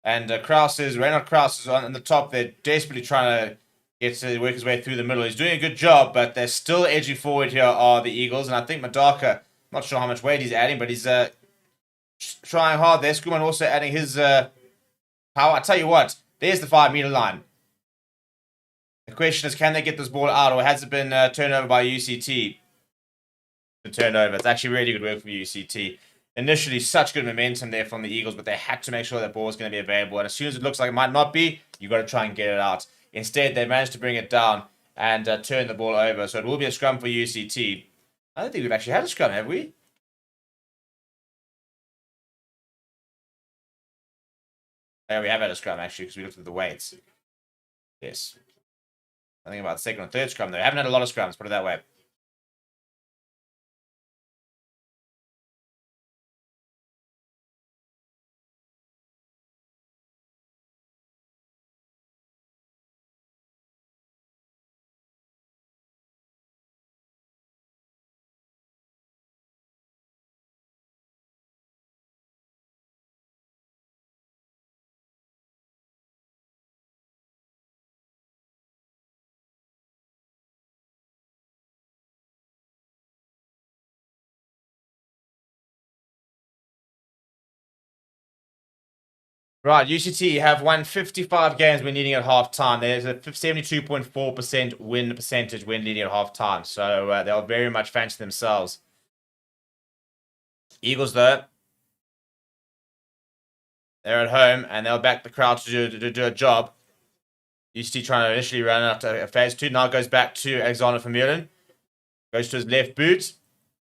And Reinhard Kraus is on the top. They're desperately trying to work his way through the middle. He's doing a good job, but they're still edging forward here are the Eagles. And I think Madaka, not sure how much weight he's adding, but he's trying hard there. Schoolman also adding his power. I tell you what, there's the 5-meter line. The question is, can they get this ball out, or has it been turned over by UCT? The turnover. It's actually really good work from UCT. Initially, such good momentum there from the Eagles, but they had to make sure that ball was going to be available. And as soon as it looks like it might not be, you got to try and get it out. Instead, they managed to bring it down and turn the ball over. So it will be a scrum for UCT. I don't think we've actually had a scrum, have we? Yeah, we have had a scrum, actually, because we looked at the weights. Yes. I think about the second or third scrum, though. We haven't had a lot of scrums, put it that way. Right, UCT have won 55 games when leading at half-time. There's a 72.4% win percentage when leading at half-time. So they'll very much fancy themselves. Eagles, though, they're at home, and they'll back the crowd to do a job. UCT trying to initially run out to phase 2. Now goes back to Alexander Vermeulen. Goes to his left boot.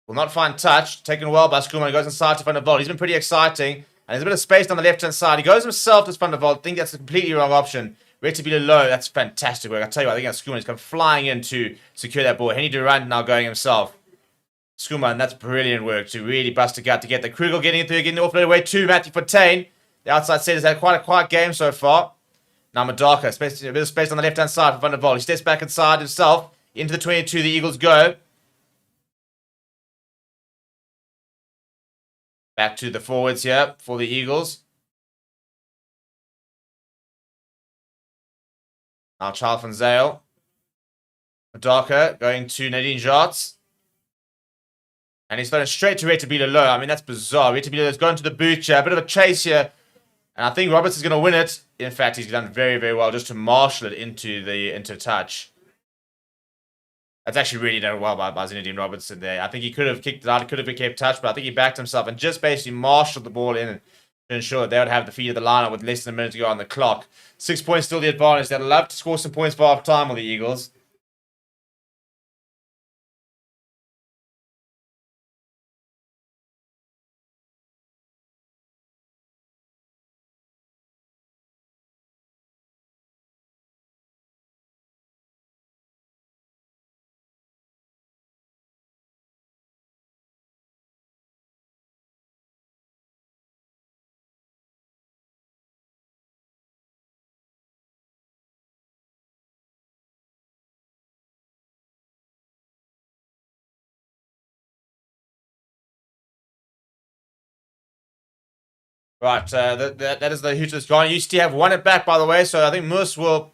Will not find touch. Taken well by Schoolman. Goes inside to Van der Walt. He's been pretty exciting. And there's a bit of space on the left-hand side. He goes himself to Van der Walt. I think that's a completely wrong option. Retabile low. That's fantastic work. I tell you what, I think that's Schoolman. He's come flying in to secure that ball. Henny Durant now going himself. Schoolman, that's brilliant work to really bust a gut to get the Krugel getting it through, getting the offload away to Matthew Fontaine. The outside set has had quite a quiet game so far. Now Madaka, a bit of space on the left-hand side for Van der Walt. He steps back inside himself. Into the 22, the Eagles go. Back to the forwards here for the Eagles. Now Charles van Zyl. Madaka going to Nadine Jarts. And he's going straight to Retabile low. I mean, that's bizarre. Retabile has gone to the boot here. A bit of a chase here. And I think Roberts is going to win it. In fact, he's done very, very well just to marshal it into touch. That's actually really done well by Zinedine Robertson there. I think he could have kicked it out, could have kept touch, but I think he backed himself and just basically marshaled the ball in to ensure they would have the feet of the line with less than a minute to go on the clock. 6 points still the advantage. They'd love to score some points for half time on the Eagles. Right, that is the Hooters gone. UCT have won it back, by the way, so I think Moose will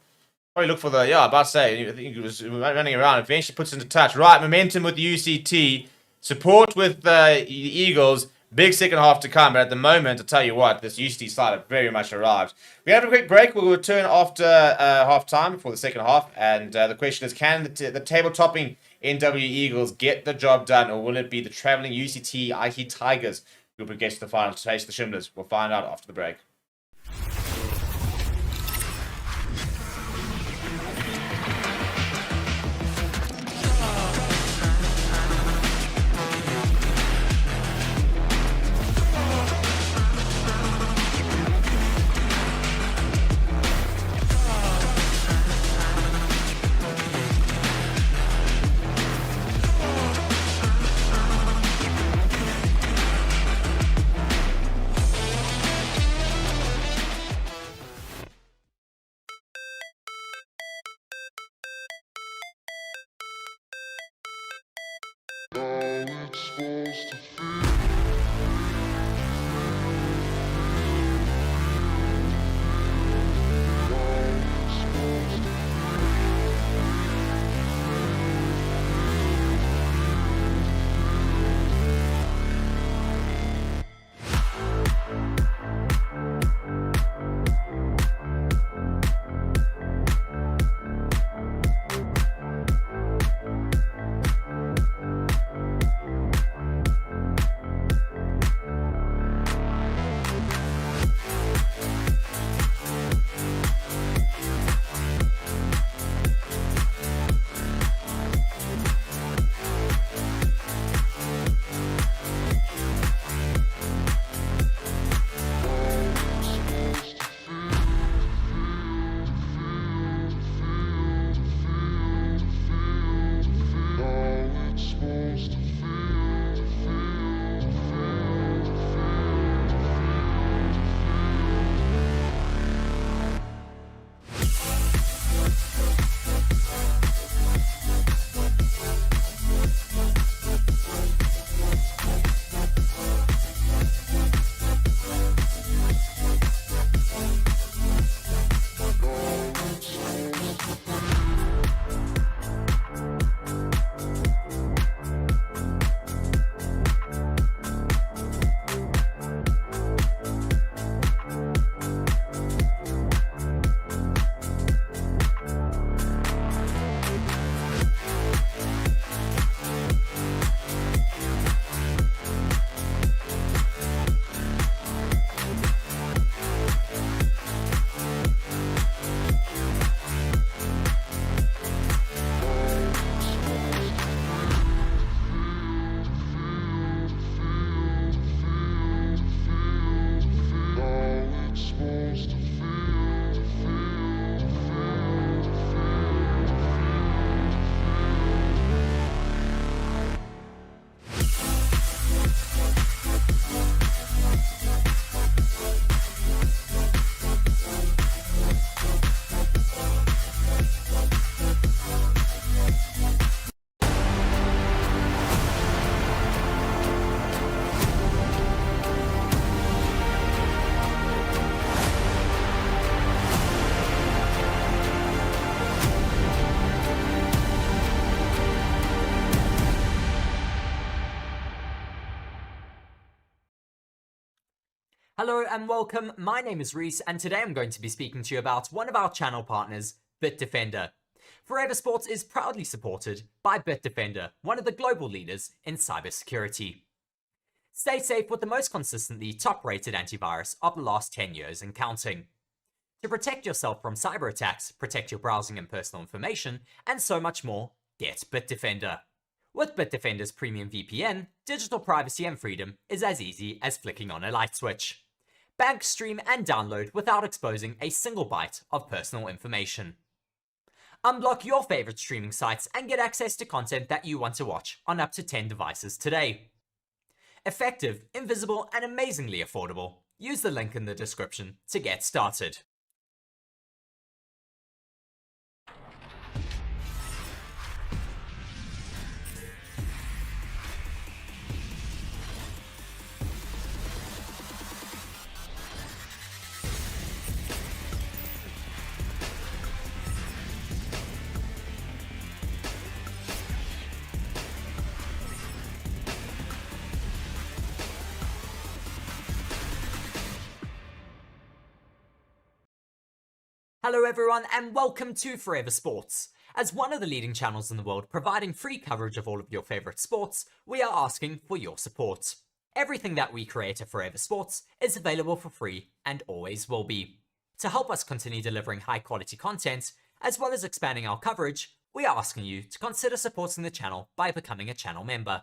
probably look for the, about to say, I think he was running around, eventually puts into touch. Right, momentum with the UCT, support with the Eagles, big second half to come, but at the moment, I tell you what, this UCT side have very much arrived. We have a quick break, we'll return after half time for the second half, and the question is, can the table-topping NWU Eagles get the job done, or will it be the travelling UCT Ikeys Tigers who will get to the final to taste the Shimblers? We'll find out after the break. Hello and welcome, my name is Reese and today I'm going to be speaking to you about one of our channel partners, BITDEFENDER. Forever Sports is proudly supported by BITDEFENDER, one of the global leaders in cybersecurity. Stay safe with the most consistently top-rated antivirus of the last 10 years and counting. To protect yourself from cyber attacks, protect your browsing and personal information, and so much more, get BITDEFENDER. With BITDEFENDER's premium VPN, digital privacy and freedom is as easy as flicking on a light switch. Bank, stream, and download without exposing a single byte of personal information. Unblock your favorite streaming sites and get access to content that you want to watch on up to 10 devices today. Effective, invisible, and amazingly affordable. Use the link in the description to get started. Hello everyone and welcome to Forever Sports. As one of the leading channels in the world providing free coverage of all of your favourite sports, we are asking for your support. Everything that we create at Forever Sports is available for free and always will be. To help us continue delivering high quality content, as well as expanding our coverage, we are asking you to consider supporting the channel by becoming a channel member.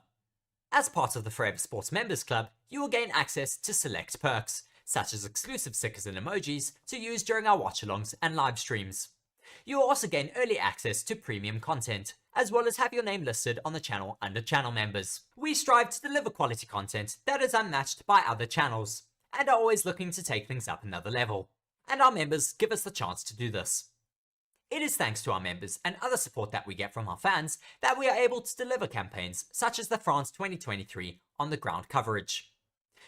As part of the Forever Sports Members Club, you will gain access to select perks, such as exclusive stickers and emojis to use during our watchalongs and live streams. You will also gain early access to premium content, as well as have your name listed on the channel under channel members. We strive to deliver quality content that is unmatched by other channels, and are always looking to take things up another level. And our members give us the chance to do this. It is thanks to our members and other support that we get from our fans that we are able to deliver campaigns such as the France 2023 on the ground coverage.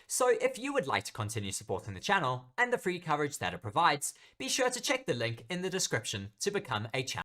So if you would like to continue supporting the channel and the free coverage that it provides, be sure to check the link in the description to become a channel.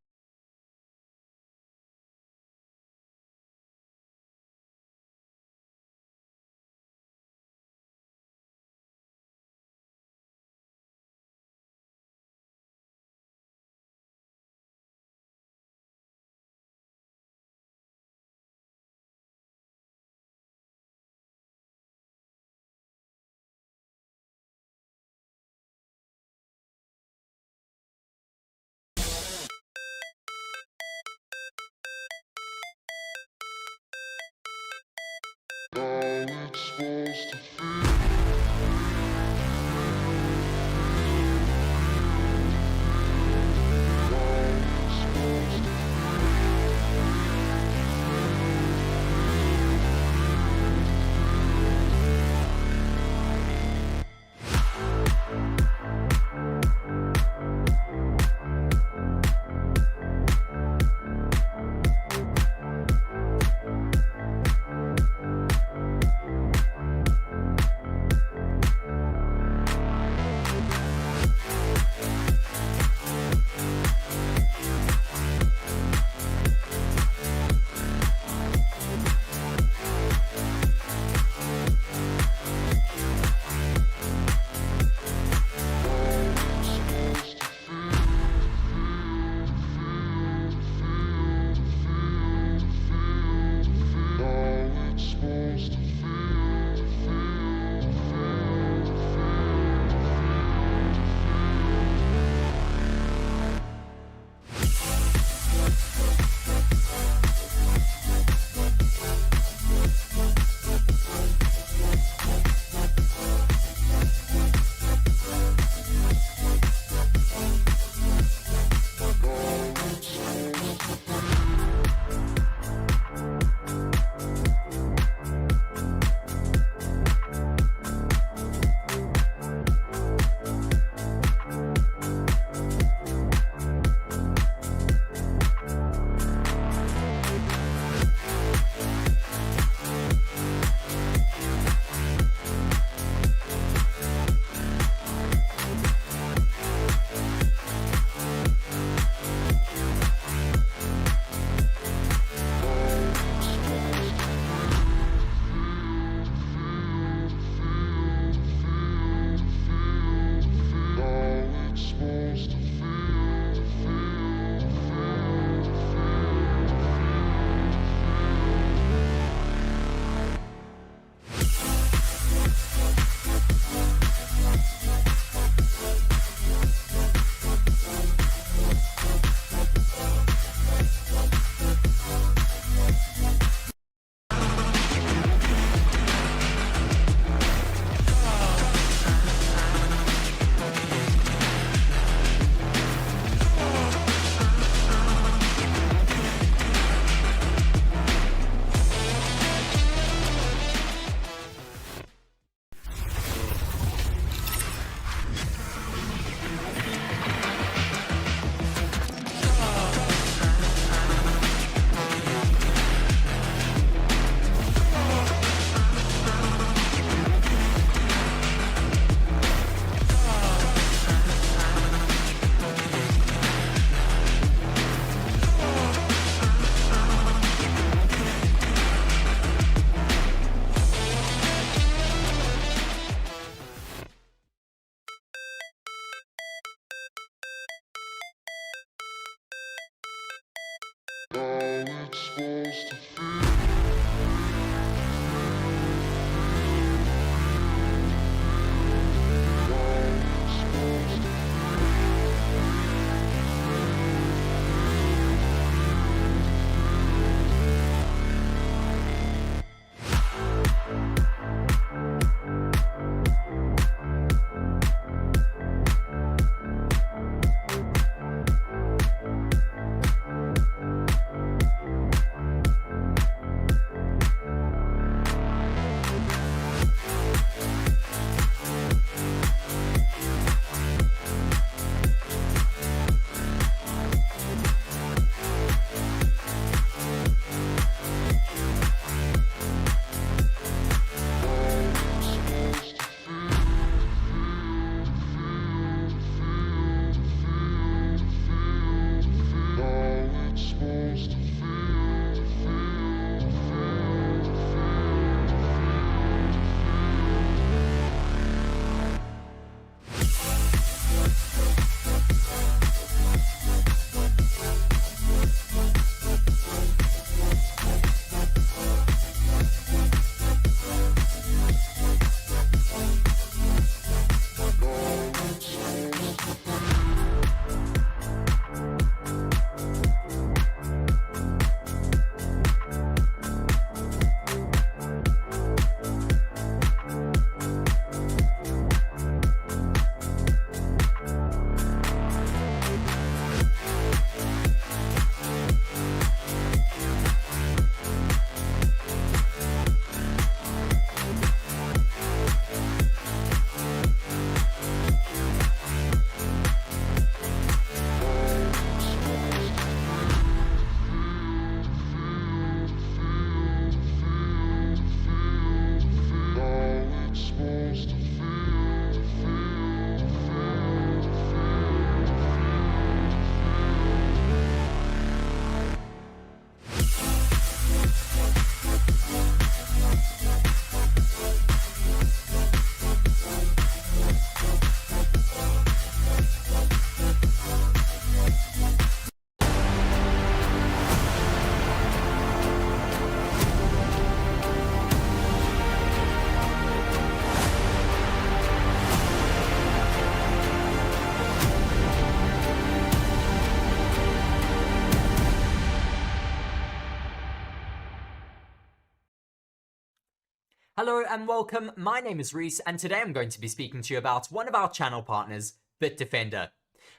Hello and welcome, my name is Reese and today I'm going to be speaking to you about one of our channel partners, BITDEFENDER.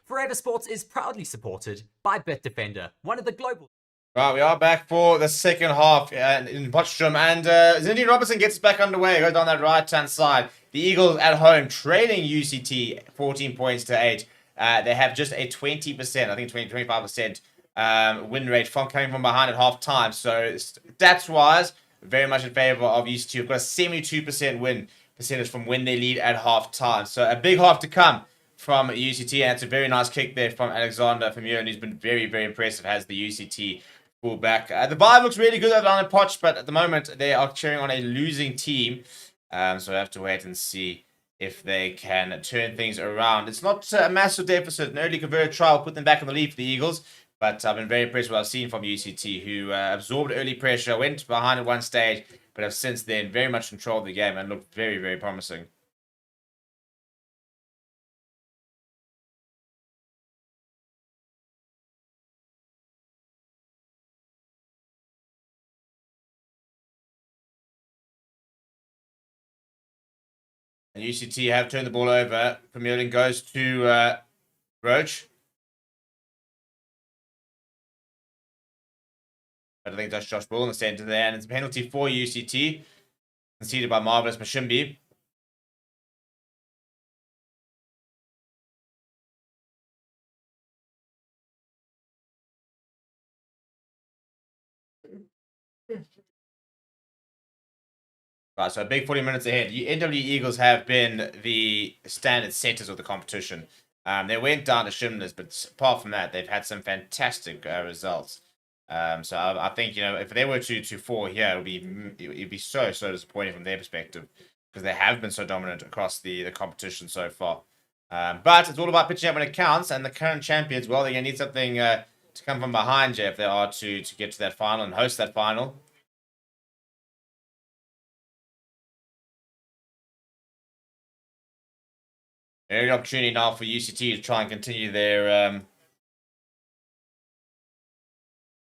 Forever Sports is proudly supported by BITDEFENDER, one of the global... Right, we are back for the second half in Watchalong, and Zindy Robertson gets back underway, goes down that right-hand side. The Eagles at home trailing UCT 14 points to 8. They have just a 20%, I think 20-25% win rate from coming from behind at half-time. So stats-wise, very much in favor of UCT. We've got a 72% win percentage from when they lead at half-time. So a big half to come from UCT, and it's a very nice kick there from Alexander Vermeulen, who's been very, very impressive as the UCT fullback. The vibe looks really good down in Potch, but at the moment they are cheering on a losing team. So we have to wait and see if they can turn things around. It's not a massive deficit. An early converted try will put them back in the lead for the Eagles. But I've been very impressed with what I've seen from UCT, who absorbed early pressure, went behind at one stage, but have since then very much controlled the game and looked very, very promising. And UCT have turned the ball over. Vermeulen goes to Roach. But I think that's Josh Bull in the centre there. And it's a penalty for UCT. Conceded by Marvelous Mashimbi. Right, so a big 40 minutes ahead. NWU Eagles have been the standard setters of the competition. They went down to Shimlers, but apart from that, they've had some fantastic results. So I think, you know, if they were to fall here, it'd be so disappointing from their perspective, because they have been so dominant across the competition so far. But it's all about pitching up when it counts, and the current champions, well, they're going to need something to come from behind you if they are to get to that final and host that final. Very opportunity now for UCT to try and continue their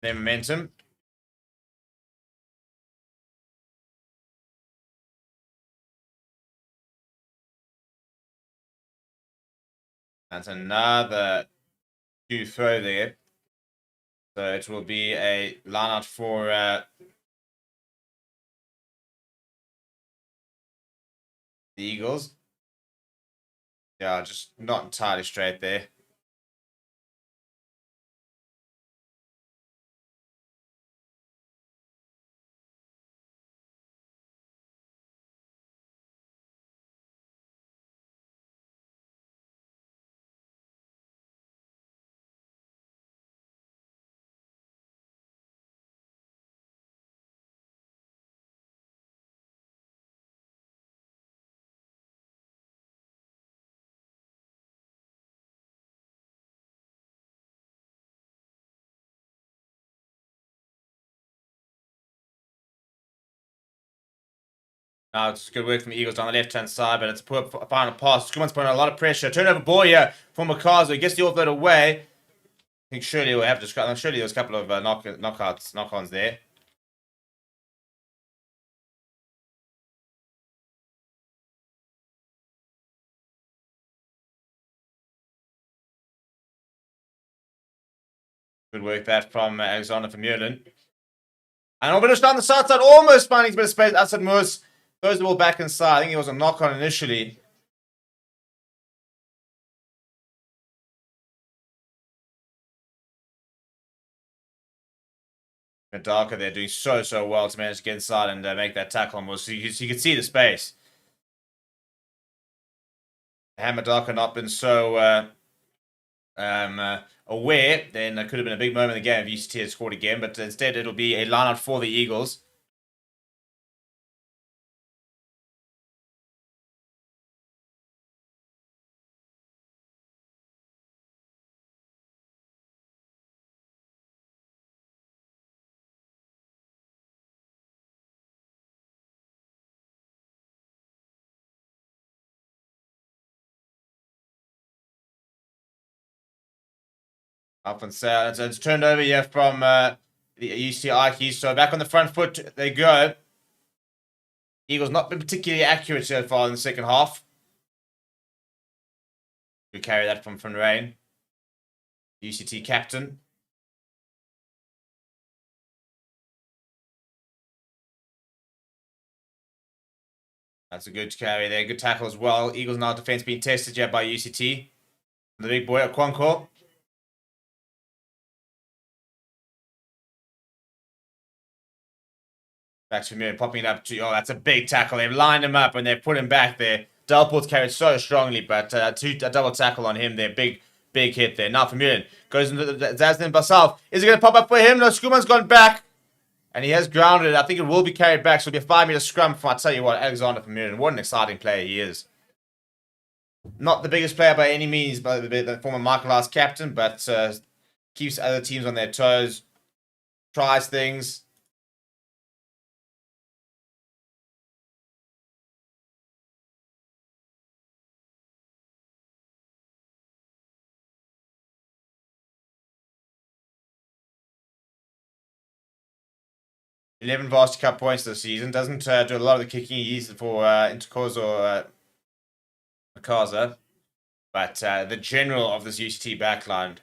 momentum. That's another 2 throw there. So it will be a line out for the Eagles. Yeah, just not entirely straight there. Now it's good work from the Eagles on the left-hand side, but it's a poor final pass. Schuman's putting a lot of pressure. Turnover ball here for Makazo. He gets the offload away. I think surely we'll have to scrap. Surely there's a couple of knock-ons there. Good work that from Alexander Vermeulen. And Albinish down the side, almost finding a bit of space. Asad Moos throws the ball back inside. I think it was a knock-on initially. Madaka there doing so well to manage to get inside and make that tackle on Moos. So you can see the space. Had Madaka not been so aware, then there could have been a big moment in the game if UCT had scored again, but instead it'll be a line out for the Eagles. Up and so it's turned over here from the UCT Ikeys. So back on the front foot they go. Eagles not been particularly accurate so far in the second half. We carry that from Rain, UCT captain. That's a good carry there. Good tackle as well. Eagles now defense being tested yet by UCT. The big boy at Quanco. Back to Vermeulen, popping it up to... Oh, that's a big tackle. They've lined him up and they've put him back there. Delport's carried so strongly, but a double tackle on him there. Big hit there. Now Vermeulen goes into the Zazdin Basal. Is it going to pop up for him? No, Skuman's gone back. And he has grounded it. I think it will be carried back. So it'll be a 5-meter scrum from, I'll tell you what, Alexander Vermeulen. What an exciting player he is. Not the biggest player by any means, but the former Michael House captain, but keeps other teams on their toes. Tries things. $11 Varsity Cup points this season. Doesn't do a lot of the kicking he uses for Intercourse or Makaza. But the general of this UCT backline,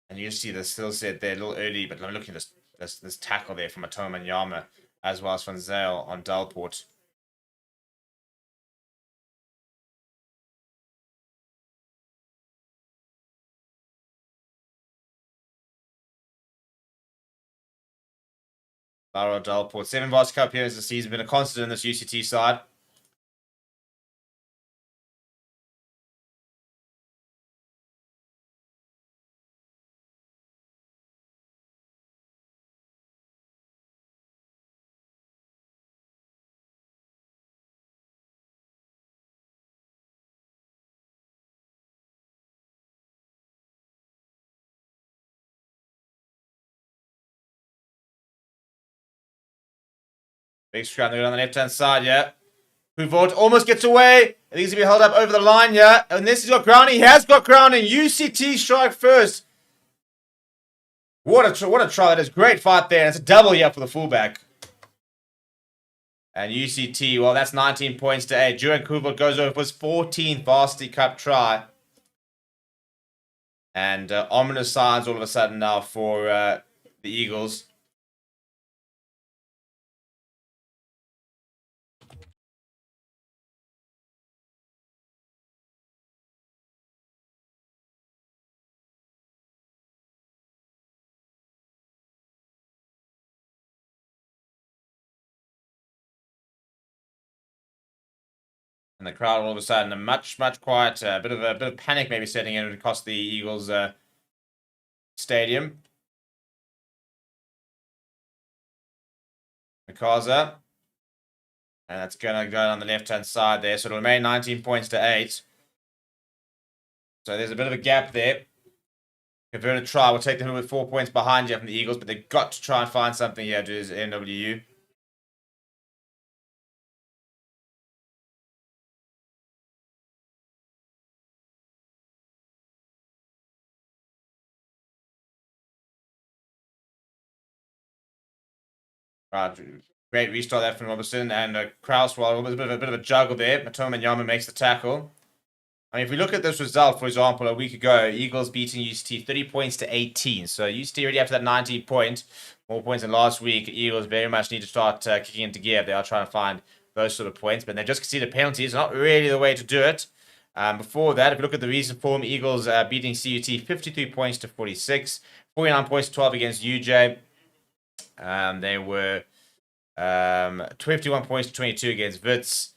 and you see the still set there a little early, but I'm looking at this tackle there from Atoma Nyama, as well as from Zale on Delport. Lara Delport. 7 Varsity Cup appearances this season, been a constant in this UCT side. Big scrum on the left-hand side, yeah. Huvort almost gets away. It needs to be held up over the line, yeah. And this has got grounding. He has got grounding. UCT strike first. What a try. That is great fight there. It's a double here for the fullback. And UCT, well, that's 19 points to 8. Juan Huvort goes over for his 14th Varsity Cup try. And ominous signs all of a sudden now for the Eagles. And the crowd all of a sudden a much quieter, a bit of panic maybe setting in across the Eagles stadium. Mikaza. And that's going to go on the left-hand side there. So it'll remain 19 points to 8. So there's a bit of a gap there. Converted try will take them with 4 points behind you from the Eagles, but they've got to try and find something here to do NWU. Right, great restart there from Robertson, and Kraus, well, was a bit of a juggle there. Matoma Nyama makes the tackle. I mean, if we look at this result, for example, a week ago, Eagles beating UCT 30 points to 18. So UCT already after that 19 point, more points than last week. Eagles very much need to start kicking into gear. They are trying to find those sort of points, but they just conceded penalties. Not really the way to do it. Before that, if you look at the recent form, Eagles beating CUT 53 points to 46, 49 points to 12 against UJ. They were 51 points to 22 against Wits,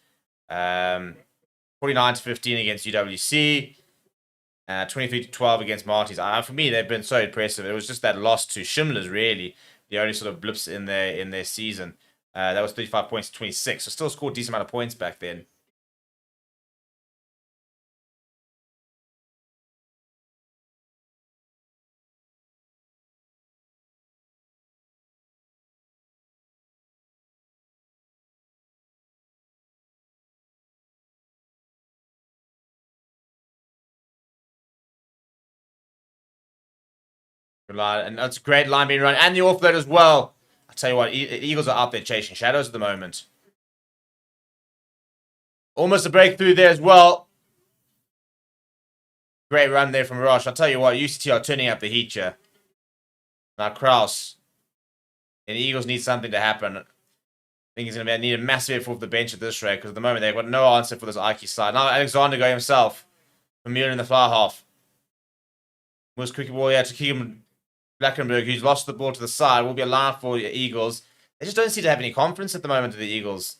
49 to 15 against UWC, 23 to 12 against Marty's. For me, they've been so impressive. It was just that loss to Shimla's really the only sort of blips in their season. That was 35 points to 26, so still scored a decent amount of points back then. Good line, and that's a great line being run, and the offload as well. I tell you what, Eagles are out there chasing shadows at the moment. Almost a breakthrough there as well. Great run there from Roche. I'll tell you what, UCT are turning up the heat here. Now Kraus. And the Eagles need something to happen. I think he's going to need a massive effort off the bench at this rate, because at the moment they've got no answer for this Ikeys side. Now Alexander going himself. Vermeulen in the far half. Was quick ball here to Keegan Blackenberg, who's lost the ball to the side. Will be a line for the Eagles. They just don't seem to have any confidence at the moment of the Eagles.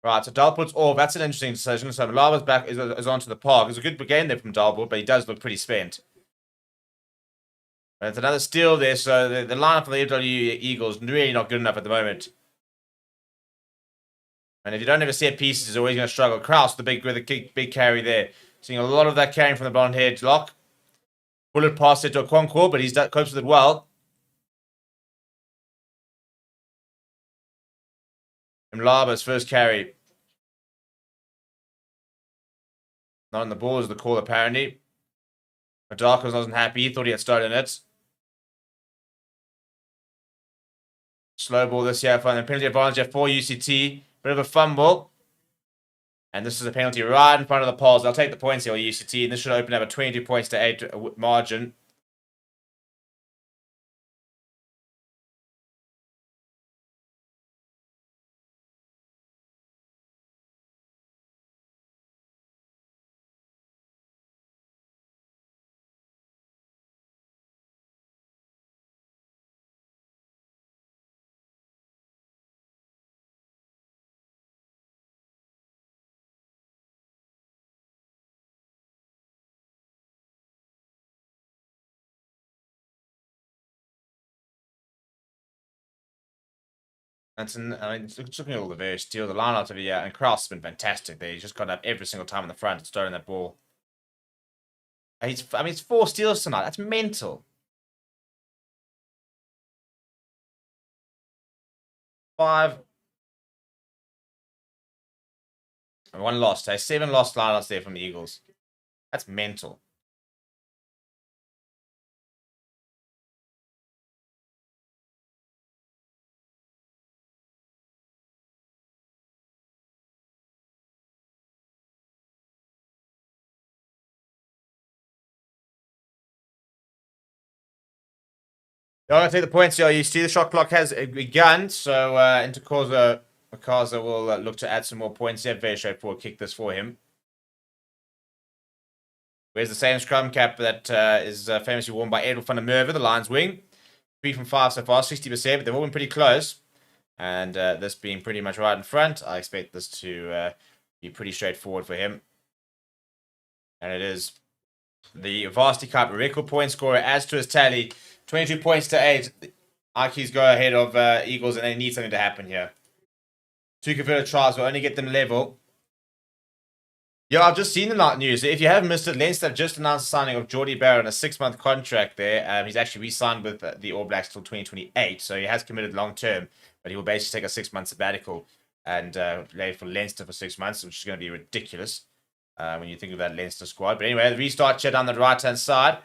Right, so Dalport's off. That's an interesting decision. So Lava's back is onto the park. It's a good game there from Dalport, but he does look pretty spent. But it's another steal there, so the lineup for the NWU Eagles really not good enough at the moment. And if you don't ever see pieces, he's always going to struggle. Kraus, the big carry there. Seeing a lot of that carrying from the blonde-haired lock. Bullet pass it to Okonkwo, but he copes with it well. Mlaba's first carry. Not on the ball is the call, apparently. Madaka wasn't happy. He thought he had stolen it. Slow ball this year. Fine. Penalty advantage for UCT. Bit of a fumble. And this is a penalty right in front of the poles. They'll take the points here with UCT. And this should open up a 22 points to 8 margin. I mean, just looking at all the various deals, the lineouts of the year, and Kraus has been fantastic. They just got up every single time in the front and stolen that ball. It's 4 steals tonight. That's mental. 5. And 1 lost. 7 lost lineouts there from the Eagles. That's mental. I'm going to take the points here. You see the shot clock has begun, so into Makaza will look to add some more points here. Very straightforward kick this for him. Where's the same scrum cap that is famously worn by Edward van der Merwe, the Lions wing. 3 from 5 so far, 60%, but they've all been pretty close. And this being pretty much right in front, I expect this to be pretty straightforward for him. And it is the Varsity Cup record point scorer adds to his tally. 22 points to 8. Ikeys go ahead of Eagles, and they need something to happen here. 2 converted tries will only get them level. Yeah, I've just seen the news. If you haven't missed it, Leinster have just announced the signing of Geordie Barrett on a 6-month contract there. He's actually re-signed with the All Blacks till 2028, so he has committed long term, but he will basically take a 6-month sabbatical and play for Leinster for 6 months, which is going to be ridiculous when you think of that Leinster squad. But anyway, the restart chair down the right-hand side.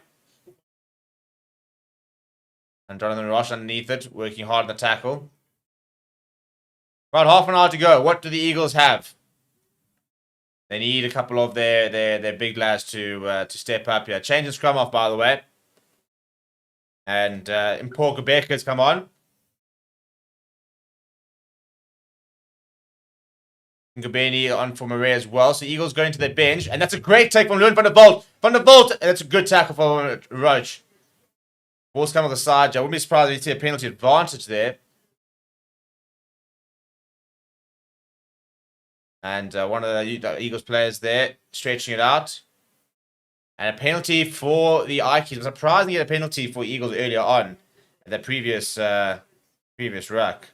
And Jonathan Roche underneath it, working hard on the tackle. About half an hour to go. What do the Eagles have? They need a couple of their big lads to step up here. Change the scrum off, by the way. And Impor Quebecers come on. Ngabeni on for Marais as well. So Eagles going to their bench. And that's a great take from Leon van der Walt. Van der Walt! And that's a good tackle for Roach. Ball's come on the side. I wouldn't be surprised if you see a penalty advantage there. And one of the Eagles players there stretching it out. And a penalty for the Ikeys. I'm surprised to get a penalty for Eagles earlier on at the previous ruck.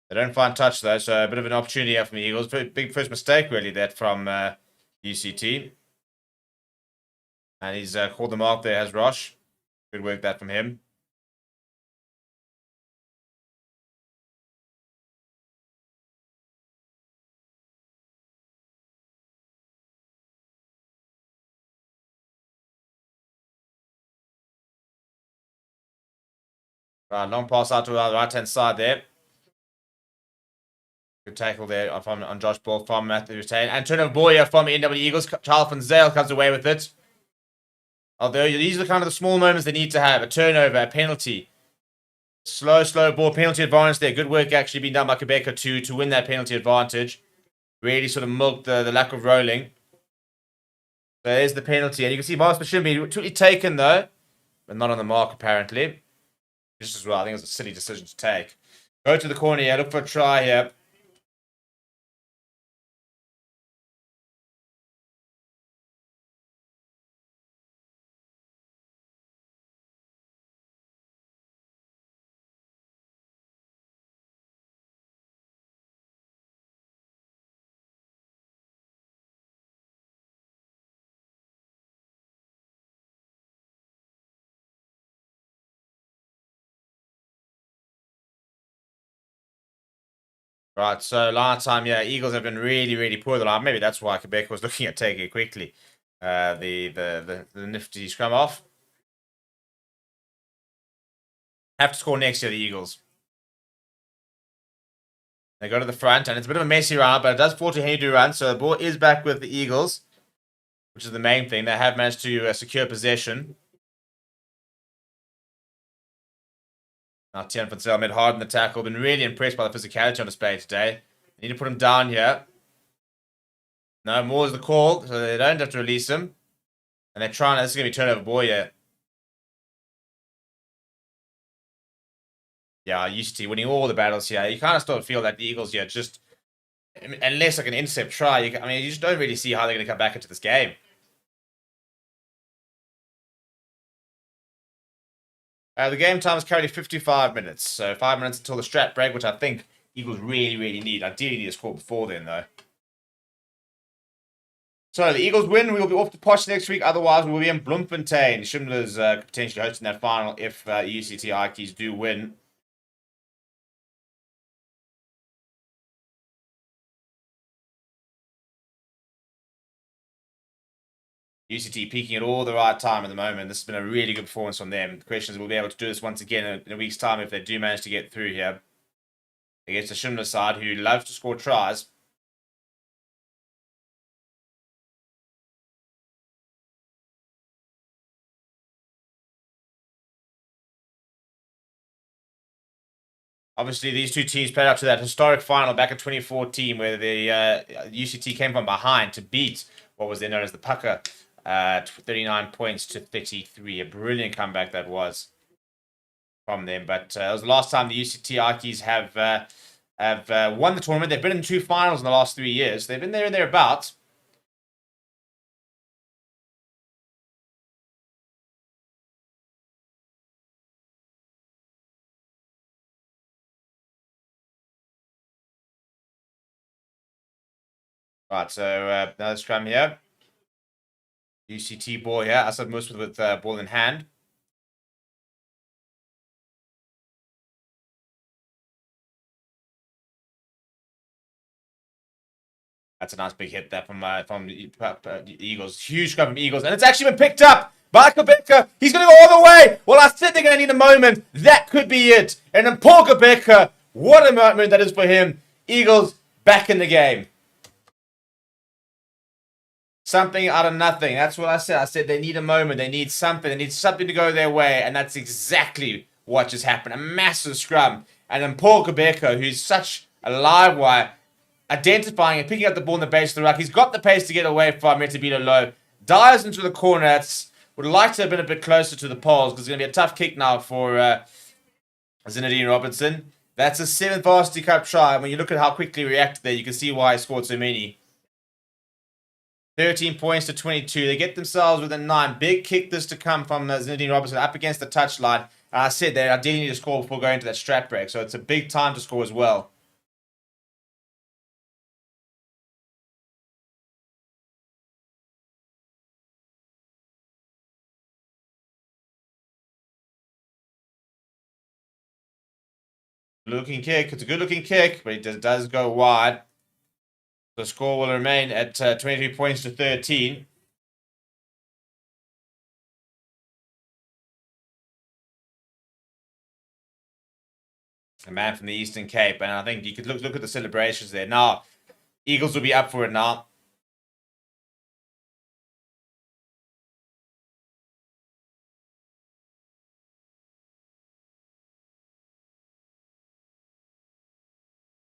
They don't find touch though, so a bit of an opportunity here from the Eagles. Big first mistake really that from UCT. And he's called the mark there, has Roche. Good work that from him. Right, long pass out to the right-hand side there. Good tackle there on Josh Ball from Matthew Retain. And turnover ball here from NWU Eagles. Charles van Zyl comes away with it. Although these are the kind of the small moments they need to have. A turnover, a penalty. Slow ball, penalty advantage there. Good work actually being done by Quebec to win that penalty advantage. Really sort of milked the lack of rolling. So there's the penalty. And you can see Mars Bashimbi totally taken though. But not on the mark apparently. Just as well. I think it was a silly decision to take. Go to the corner here. Look for a try here. Right, so last time, yeah, Eagles have been really poor the line. Maybe that's why Quebec was looking at taking it quickly. The nifty scrum off. Have to score next year, the Eagles. They go to the front, and it's a bit of a messy round, but it does fall to Henry Durant, so the ball is back with the Eagles, which is the main thing. They have managed to secure possession. Now, Tian van Zyl made hard in the tackle. Been really impressed by the physicality on display today. They need to put him down here. No, more is the call, so they don't have to release him. And they're trying. This is going to be turnover ball here. Yeah, UCT winning all the battles here. You kind of still feel that the Eagles here just, unless like an intercept try, you just don't really see how they're going to come back into this game. The game time is currently 55 minutes, so 5 minutes until the strat break, which I think Eagles really, really need. Ideally need a score before then, though. So the Eagles win. We will be off to Posh next week. Otherwise, we will be in Bloemfontein. Schindler's potentially hosting that final if UCT Ikeys do win. UCT peaking at all the right time at the moment. This has been a really good performance from them. The question is, will we be able to do this once again in a week's time if they do manage to get through here against the Schindler side, who love to score tries. Obviously, these two teams played up to that historic final back in 2014 where the UCT came from behind to beat what was then known as the Pucker, 39 points to 33. A brilliant comeback that was from them. But it was the last time the UCT Ikeys have won the tournament. They've been in 2 finals in the last 3 years. They've been there and thereabouts. Right, so another scrum here. UCT ball here. Asad Muslim with ball in hand. That's a nice big hit there from the Eagles. Huge scrum from Eagles. And it's actually been picked up by Quebecer. He's going to go all the way. Well, I said they're going to need a moment. That could be it. And then Paul Quebecer, what a moment that is for him. Eagles back in the game. Something out of nothing. That's what I said. I said they need a moment. They need something. They need something to go their way. And that's exactly what just happened. A massive scrum. And then Paul Quebecer, who's such a live wire, identifying and picking up the ball in the base of the ruck. He's got the pace to get away from Metabito Low. Dives into the corner. That's, would like to have been a bit closer to the poles because it's going to be a tough kick now for Zinedine Robinson. That's a 7th Varsity Cup try. When you look at how quickly he reacted there, you can see why he scored so many. 13 points to 22. They get themselves within 9. Big kick this to come from Zinedine Robinson up against the touchline. I said they ideally need to score before going to that strat break. So it's a big time to score as well. Looking kick. It's a good looking kick, but it does go wide. The score will remain at 23 points to 13. A man from the Eastern Cape, and I think you could look at the celebrations there. Now, Eagles will be up for it now.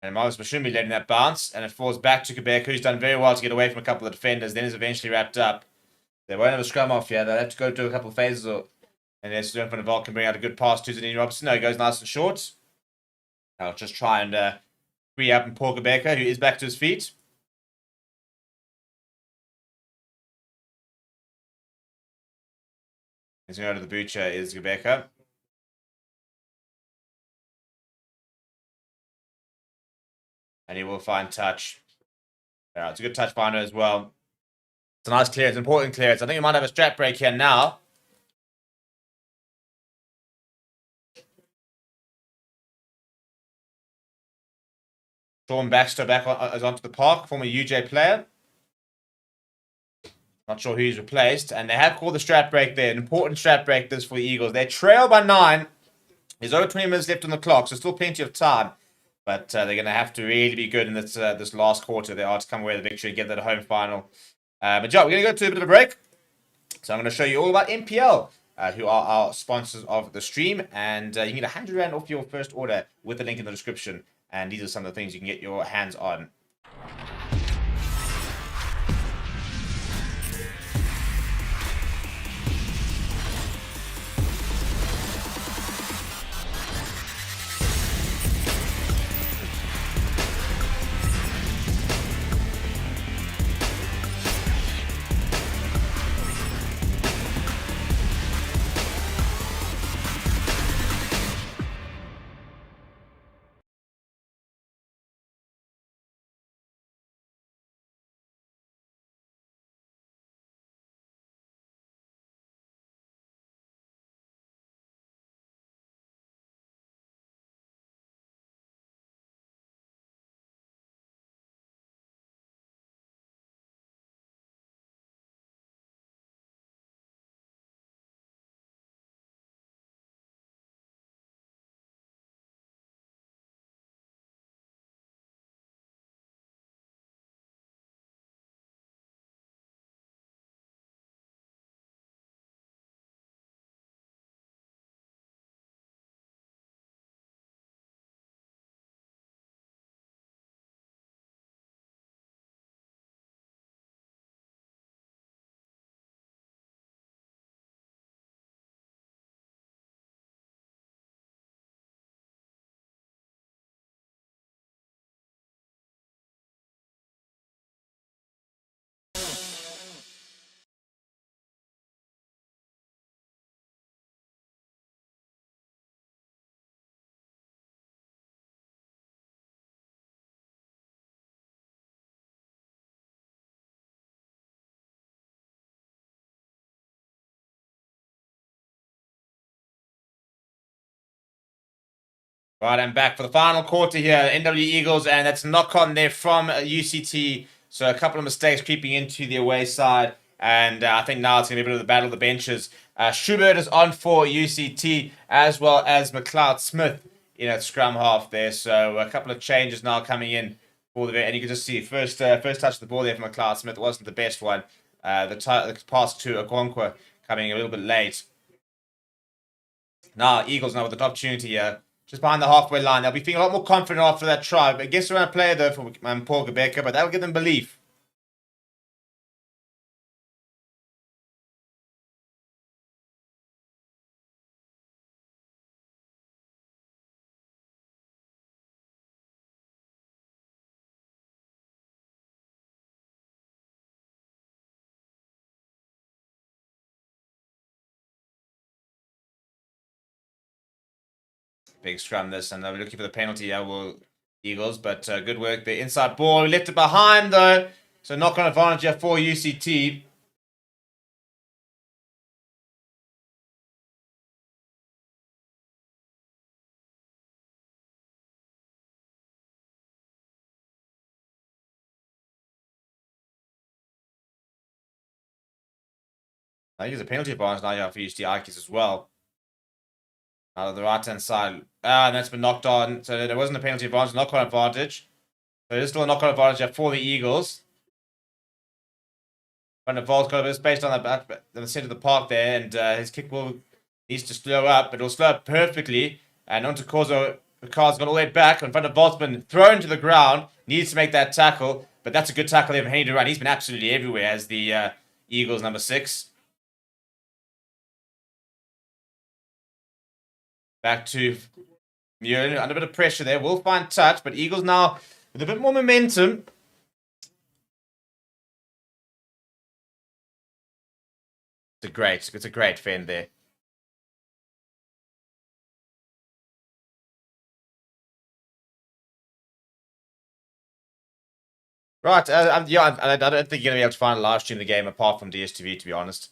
And Marcus Mashumbi letting that bounce, and it falls back to Quebec, who's done very well to get away from a couple of defenders, then is eventually wrapped up. They won't have a scrum off here. They'll have to go do a couple of phases, and then Stuart van der Valk can bring out a good pass to Zinedine Robinson. No, he goes nice and short. I'll just try and free up and Paul Quebecer, who is back to his feet. He's going to go to the butcher, is Quebecer. And he will find touch. Yeah, it's a good touch finder as well. It's a nice clearance, important clearance. I think we might have a strat break here now. Sean Baxter is onto the park, former UJ player. Not sure who he's replaced. And they have called the strat break there. An important strat break this for the Eagles. They trail by 9. There's over 20 minutes left on the clock, so still plenty of time. But they're going to have to really be good in this last quarter. They are to come away with the victory and get that home final. But yeah, we're going to go to a bit of a break. So I'm going to show you all about NPL, who are our sponsors of the stream. And you can get 100 Rand off your first order with the link in the description. And these are some of the things you can get your hands on. Right, I'm back for the final quarter here. NWU Eagles, and that's knock on there from UCT. So a couple of mistakes creeping into the away side. And I think now it's going to be a bit of the battle of the benches. Schubert is on for UCT, as well as McLeod Smith in at scrum half there. So a couple of changes now coming in for the, and you can just see first touch of the ball there from McLeod Smith wasn't the best one. The pass to Okonkwo coming a little bit late. Now Eagles now with an opportunity here, just behind the halfway line. They'll be feeling a lot more confident after that try. But against around a player though for Paul Gabeka, but that'll give them belief. Big scrum this, and they'll be looking for the penalty. Eagles, but good work. The inside ball, we left it behind though, so knock on advantage here for UCT. I think it's a penalty advantage now here for UCT Ikeys as well. Out of the right hand side, and that's been knocked on. So there wasn't a penalty advantage, knock on advantage. So there's still a knock on advantage here for the Eagles. Van der Volt's got a bit of space on the center of the park there, and his kick ball needs to slow up, but it'll slow up perfectly. And onto Corzo, the car's gone all the way back, and Van der Volt's been thrown to the ground, needs to make that tackle, but that's a good tackle there from Henny Durant. He's been absolutely everywhere as the Eagles number 6. Back to Muir, under a bit of pressure there, will find touch, but Eagles now with a bit more momentum. It's a great fend there. Right, yeah, I don't think you're going to be able to find a live stream the game apart from DSTV, to be honest.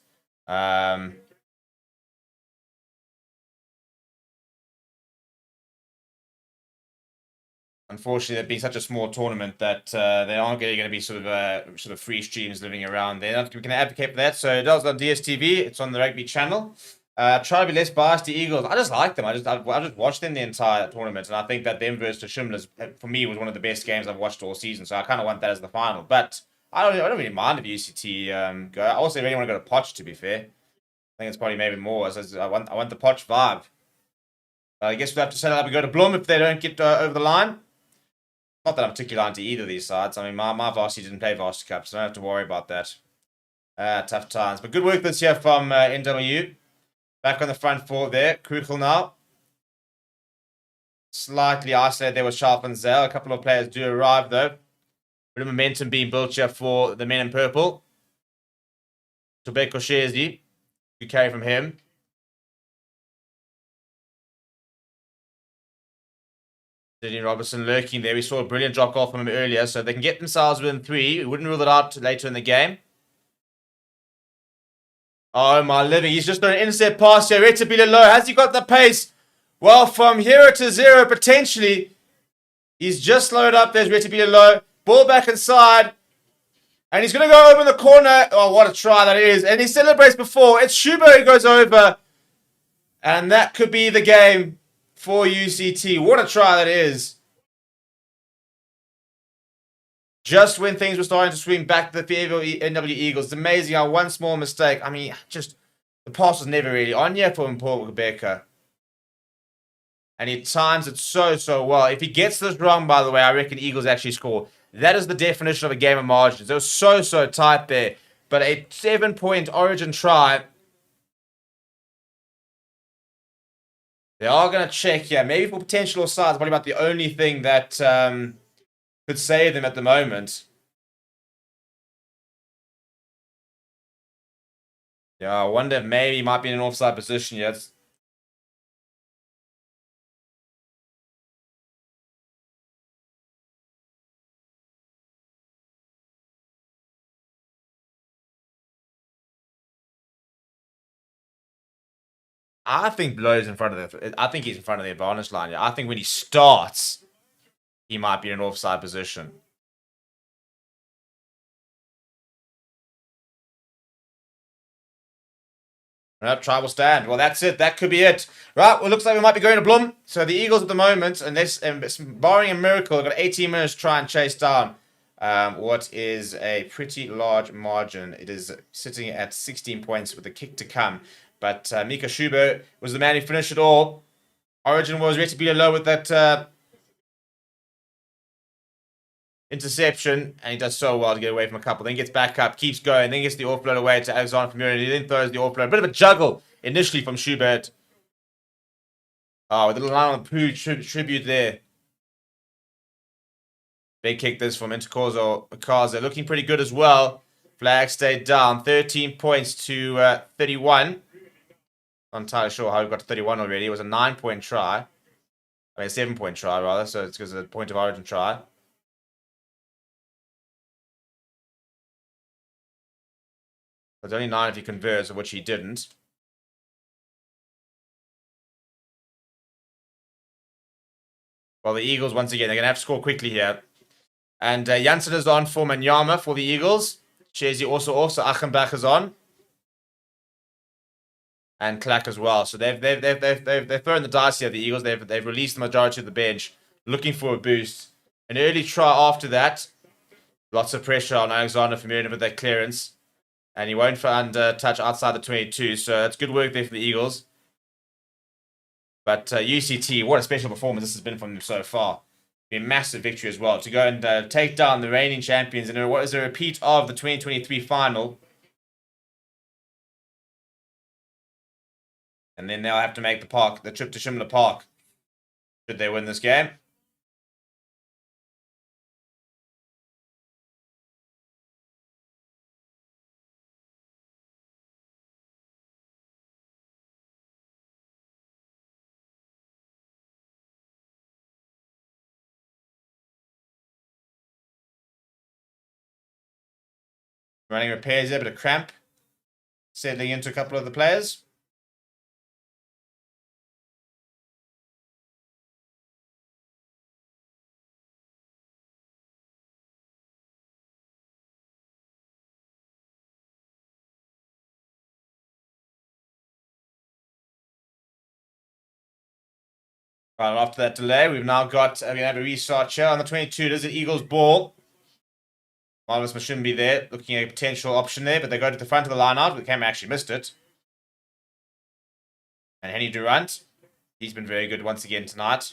Unfortunately, it being such a small tournament that there aren't really going to be sort of free streams living around there. We can advocate for that. So it does on DSTV. It's on the Rugby channel. Try to be less biased to Eagles. I just like them. I just watched them the entire tournament, and I think that them versus Shimlers for me was one of the best games I've watched all season. So I kind of want that as the final. But I don't really mind if UCT go. I also really want to go to Poch. To be fair, I think it's probably maybe more. I want the Poch vibe. I guess we'll have to set it up and go to Bloom if they don't get over the line. Not that I'm particularly onto either of these sides. I mean, my varsity didn't play Varsity Cup, so I don't have to worry about that. Tough times. But good work this year from NWU. Back on the front four there. Kruchel now. Slightly isolated there with Sharp and Zell. A couple of players do arrive, though. Bit of momentum being built here for the men in purple. Tobeko Shezi. Good carry from him. Sidney Robertson lurking there. We saw a brilliant drop off from him earlier, so they can get themselves within 3. We wouldn't rule it out later in the game. Oh my living, he's just done an intercept pass here. Retabila low. Has he got the pace? Well, from hero to zero, potentially. He's just slowed up. There's Retabila low. Ball back inside. And he's going to go over in the corner. Oh, what a try that is. And he celebrates before. It's Schubert who goes over. And that could be the game for UCT. What a try that is. Just when things were starting to swing back to the favor of NWU Eagles. It's amazing how one small mistake, I mean, just the pass was never really on yet for Paul Gabeka. And he times it so well. If he gets this wrong, by the way, I reckon Eagles actually score. That is the definition of a game of margins. It was so tight there. But a 7-point origin try. They are going to check here. Maybe for potential offsides, probably about the only thing that could save them at the moment. Yeah, I wonder if maybe he might be in an offside position yet. I think Blow's in front of I think he's in front of the advantage line. Yeah. I think when he starts, he might be in an offside position. Nope, try will stand. Well, that's it. That could be it. Right, well, looks like we might be going to Blum. So the Eagles at the moment, unless barring a miracle, have got 18 minutes to try and chase down what is a pretty large margin. It is sitting at 16 points with a kick to come. But Mika Schuber was the man who finished it all. Origin was ready to be low with that interception, and he does so well to get away from a couple. Then gets back up, keeps going, then gets the offload away to Alexander from Murray. He then throws the offload. A bit of a juggle initially from Schubert. Oh, with a little line on the poo tribute there. Big kick this from Intercorso Akaza. Looking pretty good as well. Flag stayed down. 13 points to 31. Not entirely sure how we got to 31 already. It was a 9-point try. I mean, a 7-point try, rather. So it's because of the point of origin try. It's only 9 if he converts, which he didn't. Well, the Eagles, once again, they're going to have to score quickly here. And Janssen is on for Manyama for the Eagles. Chezi also Achenbach is on. And Clack as well. So they've thrown the dice here, the Eagles. They've released the majority of the bench, looking for a boost. An early try after that. Lots of pressure on Alexander Vermeulen with that clearance. And he won't find touch outside the 22. So that's good work there for the Eagles. But UCT, what a special performance this has been from them so far. Been a massive victory as well. To go and take down the reigning champions in what is a repeat of the 2023 final. And then they'll have to make the trip to Shimla Park. Should they win this game? Running repairs there, but a cramp. Settling into a couple of the players. Right, after that delay, we've now got, we have a restart here on the 22. There's an Eagles ball. Marvelous Mashimbi there, looking at a potential option there, but they go to the front of the line out. The camera actually missed it. And Henny Durant, he's been very good once again tonight.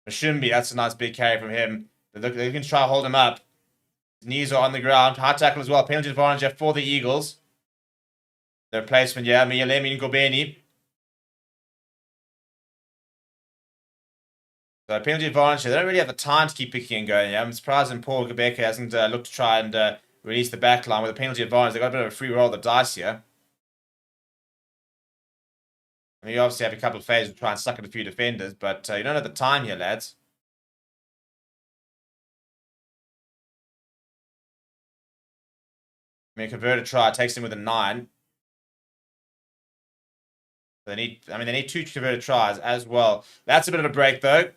Mashimbi, that's a nice big carry from him. They're looking to try to hold him up. His knees are on the ground. High tackle as well. Penalty advantage for the Eagles. The replacement, yeah, Miyalemi Ngobeni. So penalty advantage. They don't really have the time to keep picking and going. Yeah, I'm surprised Paul Gebeke hasn't looked to try and release the back line with a penalty advantage. They've got a bit of a free roll of the dice here. I mean, you obviously have a couple of phases to try and suck at a few defenders, but you don't have the time here, lads. I mean, converted try takes him with a 9. They need 2 converted tries as well. That's a bit of a break, though.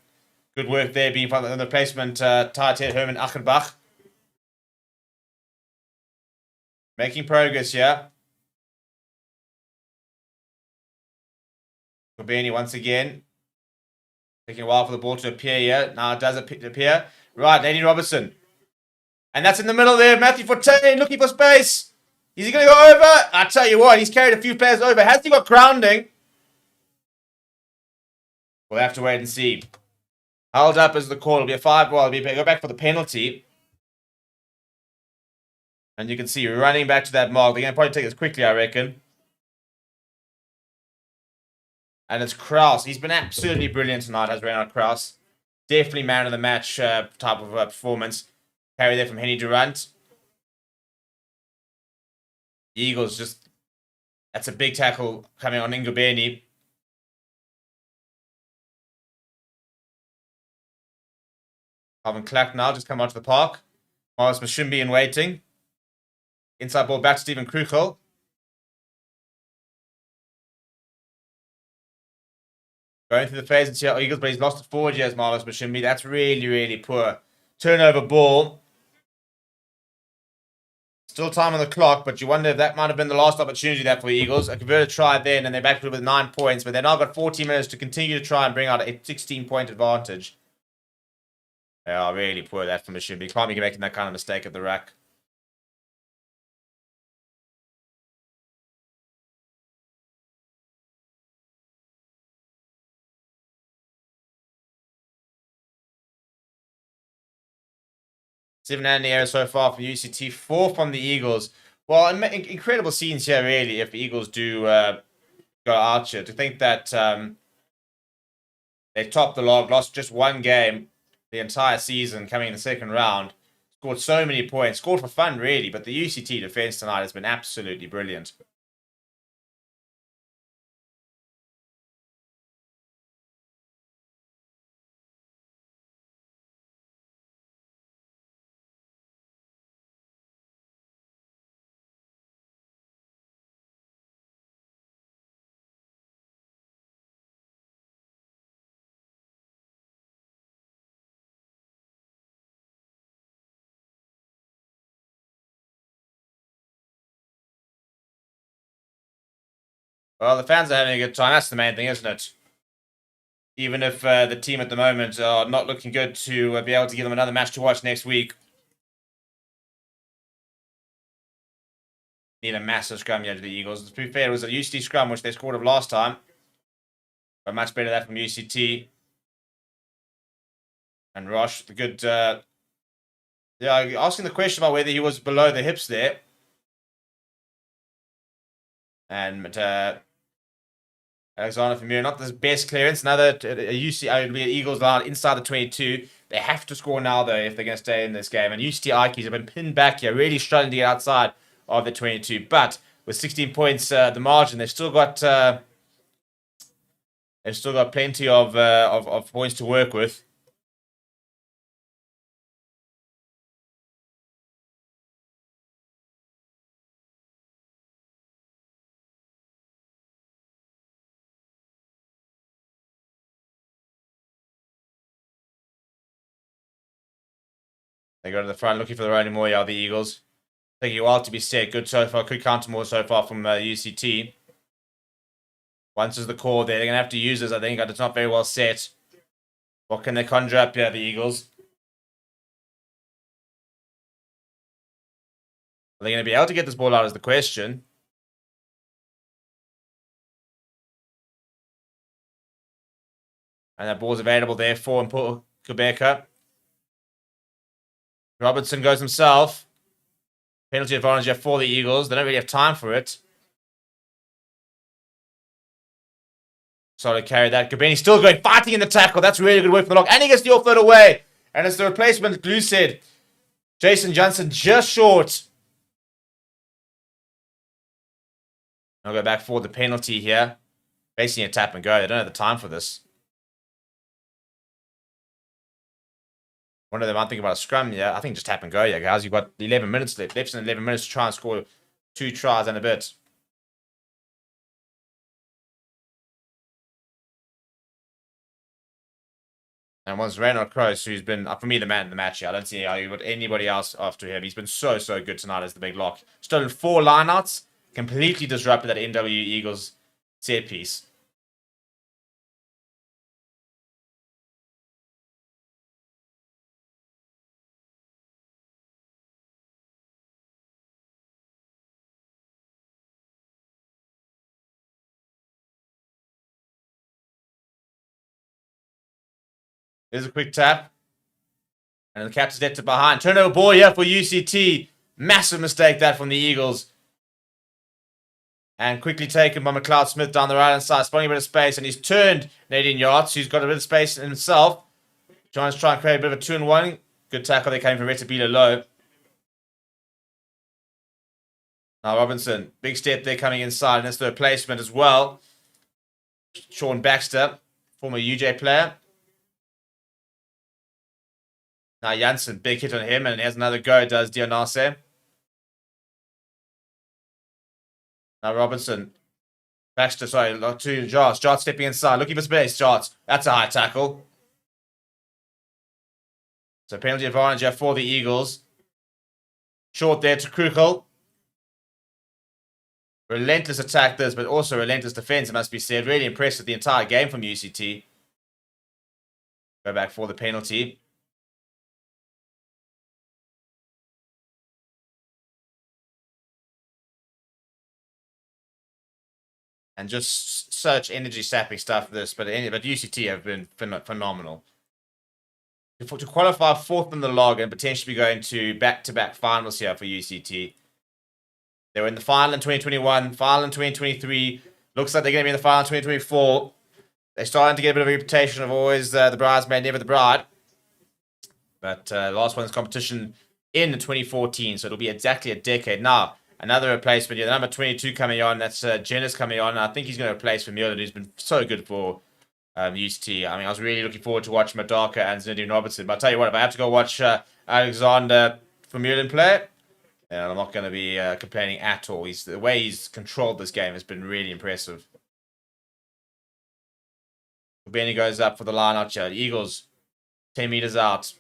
Good work there, being from the replacement, tight head Herman Achenbach. Making progress here. Kobeni once again. Taking a while for the ball to appear here. Now it does appear. Right, Nadine Robertson. And that's in the middle there. Matthew Forte looking for space. Is he going to go over? I tell you what, he's carried a few players over. Has he got grounding? We'll have to wait and see. Held up as the call. It'll be a 5. Well, it'll be go back for the penalty. And you can see running back to that mark. They're going to probably take this quickly, I reckon. And it's Kraus. He's been absolutely brilliant tonight, has Reinhard Kraus. Definitely man of the match type of performance. Carry there from Henny Durant. The Eagles just... That's a big tackle coming on Ngobeni. Calvin Clack now just come onto the park. Morris Mashimbi in waiting. Inside ball back to Stephen Kruchel. Going through the phases here, Eagles, but he's lost it forward here as Marvelous Mashimbi. That's really, really poor. Turnover ball. Still time on the clock, but you wonder if that might have been the last opportunity there for the Eagles. A converted try then, and they're back to it with 9 points, but they've now got 14 minutes to continue to try and bring out a 16-point advantage. They are really poor that from Mashimbi. You can't be making that kind of mistake at the rack. Seven in the air so far from UCT, 4 from the Eagles. Well, incredible scenes here, really, if the Eagles do go out here. To think that they topped the log, lost just one game the entire season coming in the second round, scored so many points, scored for fun, really, but the UCT defense tonight has been absolutely brilliant. Well, the fans are having a good time. That's the main thing, isn't it? Even if the team at the moment are not looking good to be able to give them another match to watch next week. Need a massive scrum here to the Eagles. To be fair, it was a UCT scrum, which they scored of last time. But much better that from UCT. And Rosh, the good... yeah, asking the question about whether he was below the hips there. And Alexander Famir, not the best clearance. Another UCT Eagles line inside the 22. They have to score now, though, if they're going to stay in this game. And UCT Ikeys have been pinned back here, really struggling to get outside of the 22. But with 16 points, the margin, they've still got plenty of points to work with. They go to the front looking for the Ronnie Moya, the Eagles. Taking a while to be set. Good so far. Could counter more so far from UCT. Once is the core there. They're going to have to use this, I think. It's not very well set. What can they conjure up here, the Eagles? Are they going to be able to get this ball out is the question. And that ball's available there for Quebecer. Robertson goes himself. Penalty advantage here for the Eagles. They don't really have time for it. Sorry, carry that. Gabeni still going, fighting in the tackle. That's really good work from the lock. And he gets the offload away. And it's the replacement, Glue said. Jason Johnson just short. I'll go back for the penalty here. Basically a tap and go. They don't have the time for this. One of them might think about a scrum, yeah. I think just tap and go, yeah, guys. You've got 11 minutes left. Less than 11 minutes to try and score 2 tries and a bit. And once Reynard Cross, who's been, for me, the man in the match here. I don't see how you got anybody else after him. He's been so good tonight as the big lock. Stolen 4 lineouts. Completely disrupted that NWU Eagles set piece. There's a quick tap. And the captain's left it behind. Turnover ball here for UCT. Massive mistake that from the Eagles. And quickly taken by McLeod Smith down the right-hand side. Spawning a bit of space. And he's turned Nadine Yachts, who's got a bit of space himself. Trying to try and create a bit of a 2-1. Good tackle there came from Retabila low. Now Robinson. Big step there coming inside. And that's the replacement as well. Sean Baxter. Former UJ player. Now Janssen, big hit on him, and he has another go, does Dionase. Now Robinson Baxter, sorry, to Jarts. Jarts stepping inside, looking for space. Jarts, that's a high tackle. So penalty advantage here for the Eagles. Short there to Kruchel. Relentless attack this, but also relentless defense, it must be said. Really impressed with the entire game from UCT. Go back for the penalty. And just such energy sapping stuff this, but UCT have been phenomenal. To qualify fourth in the log and potentially be going to back-to-back finals here for UCT. They were in the final in 2021, final in 2023. Looks like they're going to be in the final in 2024. They're starting to get a bit of a reputation of always the bridesmaid, never the bride. But last one's competition in 2014, so it'll be exactly a decade. Now, another replacement here, the number 22 coming on, that's Jennis coming on. I think he's going to replace Vermeulen, who's been so good for UCT. I mean, I was really looking forward to watching Madaka and Zinedine Robertson. But I'll tell you what, if I have to go watch Alexander Vermeulen play, then I'm not going to be complaining at all. The way he's controlled this game has been really impressive. Benny goes up for the line out here. The Eagles, 10 meters out.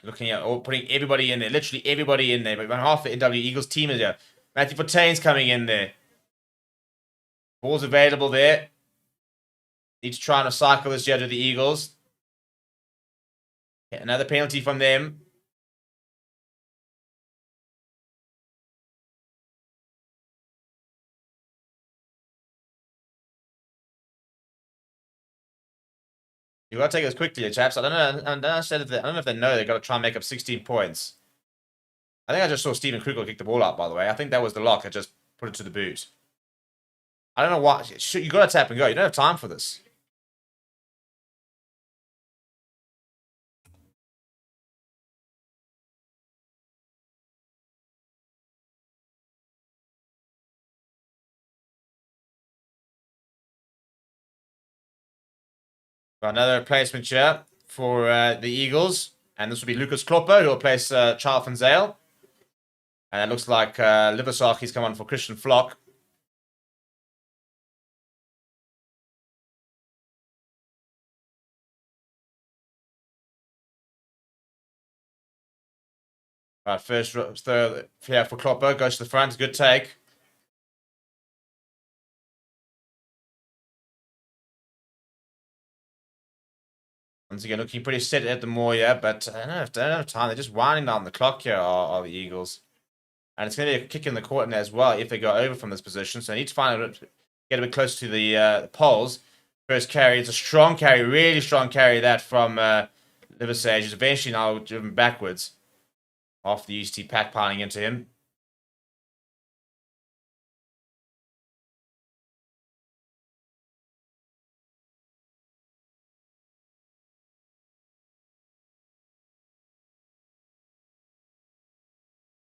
Looking at putting everybody in there, literally everybody in there. But about half the NWU Eagles team is here. Matthew Fontaine's coming in there. Ball's available there. Need to try and recycle this here to the Eagles. Another penalty from them. You got to take this quickly, chaps. I don't know if they know they've got to try and make up 16 points. I think I just saw Stephen Krugel kick the ball out, by the way. I think that was the lock. I just put it to the boot. I don't know why. You got to tap and go. You don't have time for this. Got another replacement here for the Eagles. And this will be Lucas Klopper, who will replace Charles van Zyl. And it looks like Liversaki's come on for Christian Flock. First third here for Klopper. Goes to the front. Good take. Once again, looking pretty set at the more, yeah, but I don't have time. They're just winding down the clock here, are the Eagles. And it's going to be a kick in the court as well if they go over from this position. So I need to get a bit close to the poles. First carry, it's a strong carry, really strong carry that from Liversage. He's eventually now driven backwards off the UCT pack piling into him.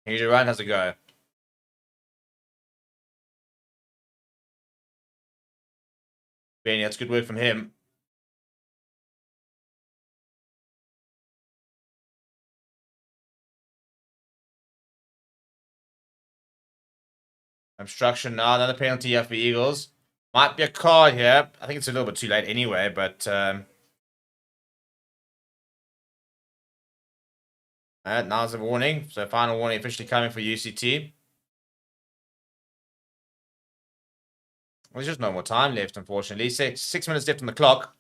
AJ Ryan has a go. Benny, that's good work from him. Obstruction now, another penalty here for Eagles. Might be a card here. I think it's a little bit too late anyway, but now's a warning. So final warning officially coming for UCT. There's just no more time left, unfortunately. 6 minutes left on the clock.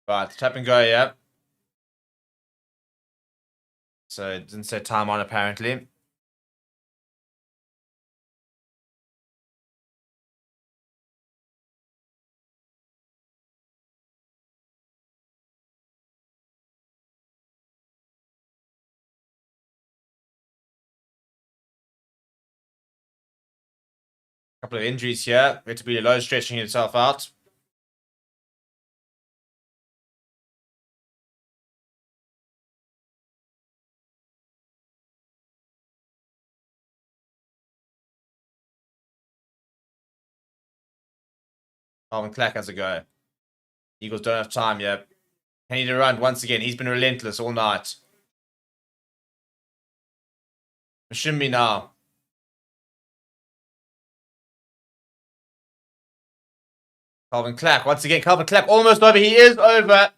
But tap and go, yeah. So it didn't say time on apparently. Couple of injuries here. Going to be low stretching himself out. Calvin Clack has a go. Eagles don't have time yet. Kenny Durant once again. He's been relentless all night. Mashimbi now. Calvin Clack once again. Calvin Clack almost over. He is over.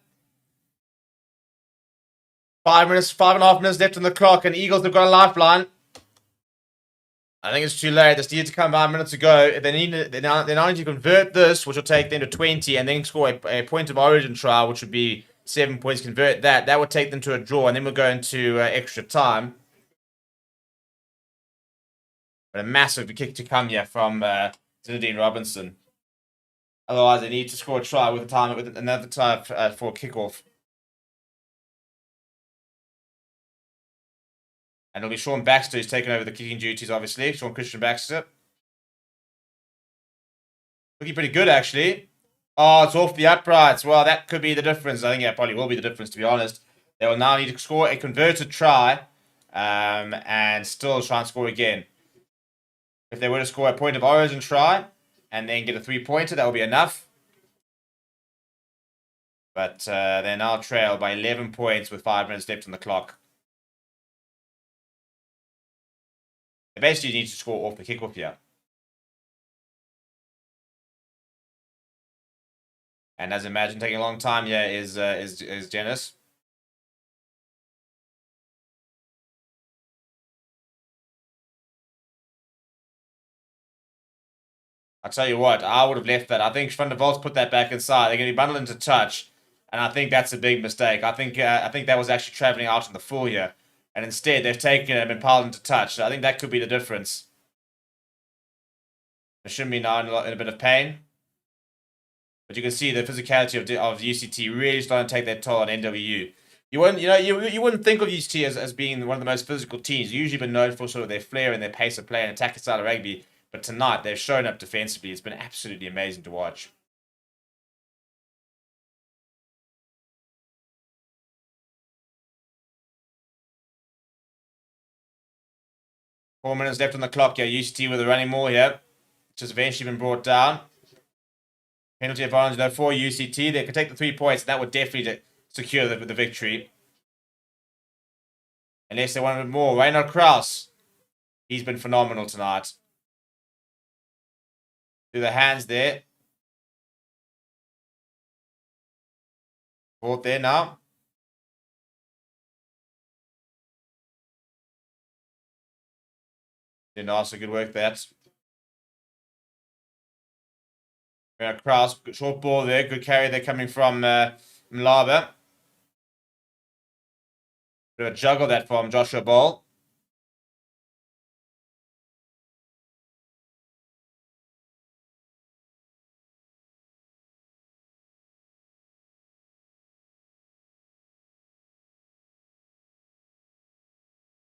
5.5 minutes left on the clock, and Eagles have got a lifeline. I think it's too late. This needed to come 5 minutes ago. They now need to convert this, which will take them to 20, and then score a point of origin try, which would be 7 points. Convert that. That would take them to a draw, and then we'll go into extra time. But a massive kick to come here from Zinedine Robinson. Otherwise, they need to score a try with another time for kickoff. And it'll be Sean Baxter who's taken over the kicking duties, obviously. Sean Christian Baxter. Looking pretty good, actually. Oh, it's off the uprights. Well, that could be the difference. I think that probably will be the difference, to be honest. They will now need to score a converted try and still try and score again. If they were to score a point of origin try and then get a 3-pointer, that will be enough. But they now trail by 11 points with 5 minutes left on the clock. They basically need to score off the kickoff here. And as imagined, taking a long time here is Dennis. I'll tell you what, I would have left that. I think Van der Vault's put that back inside. They're going to be bundled into touch. And I think that's a big mistake. I think that was actually traveling out in the full here. And instead, they've taken it and been piled into touch. So I think that could be the difference. They shouldn't be now in a bit of pain. But you can see the physicality of UCT really starting to take their toll on NWU. You wouldn't think of UCT as being one of the most physical teams. They've usually been known for sort of their flair and their pace of play and attacking style of rugby. But tonight, they've shown up defensively. It's been absolutely amazing to watch. Four minutes left on the clock here. UCT with a running more here, which has eventually been brought down. Penalty advantage though for UCT. They could take the 3 points, and that would definitely secure the victory. Unless they wanted more. Reinhard Kraus. He's been phenomenal tonight. Through the hands there. Caught there now. Did also good work that. Kraus, short ball there. Good carry there coming from Mlaba. Bit of a juggle that from Joshua Ball.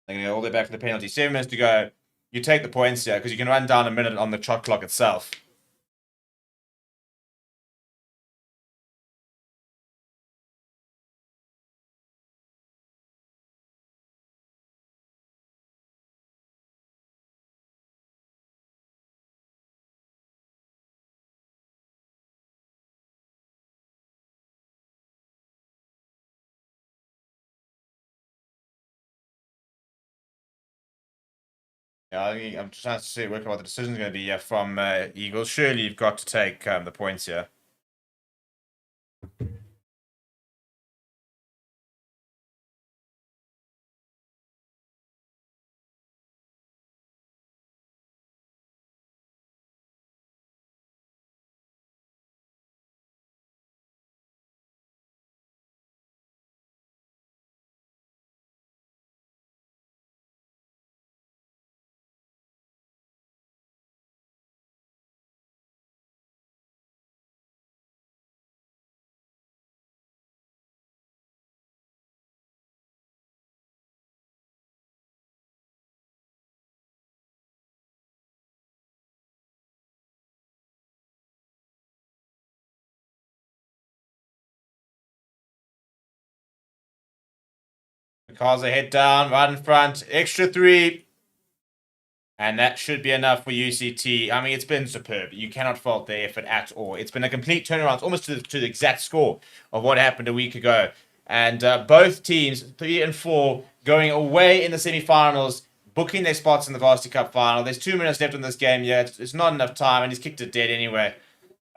They're going to go all the way back to the penalty. 7 minutes to go. You take the points here because you can run down a minute on the shot clock itself. Yeah, I'm just trying to see work out what the decision is going to be from Eagles. Surely you've got to take the points here. Carza head down, right in front. Extra 3. And that should be enough for UCT. I mean, it's been superb. You cannot fault their effort at all. It's been a complete turnaround. It's almost to the exact score of what happened a week ago. And both teams, 3 and 4, going away in the semi-finals, booking their spots in the Varsity Cup final. There's 2 minutes left in this game. Yeah, it's not enough time, and he's kicked it dead anyway.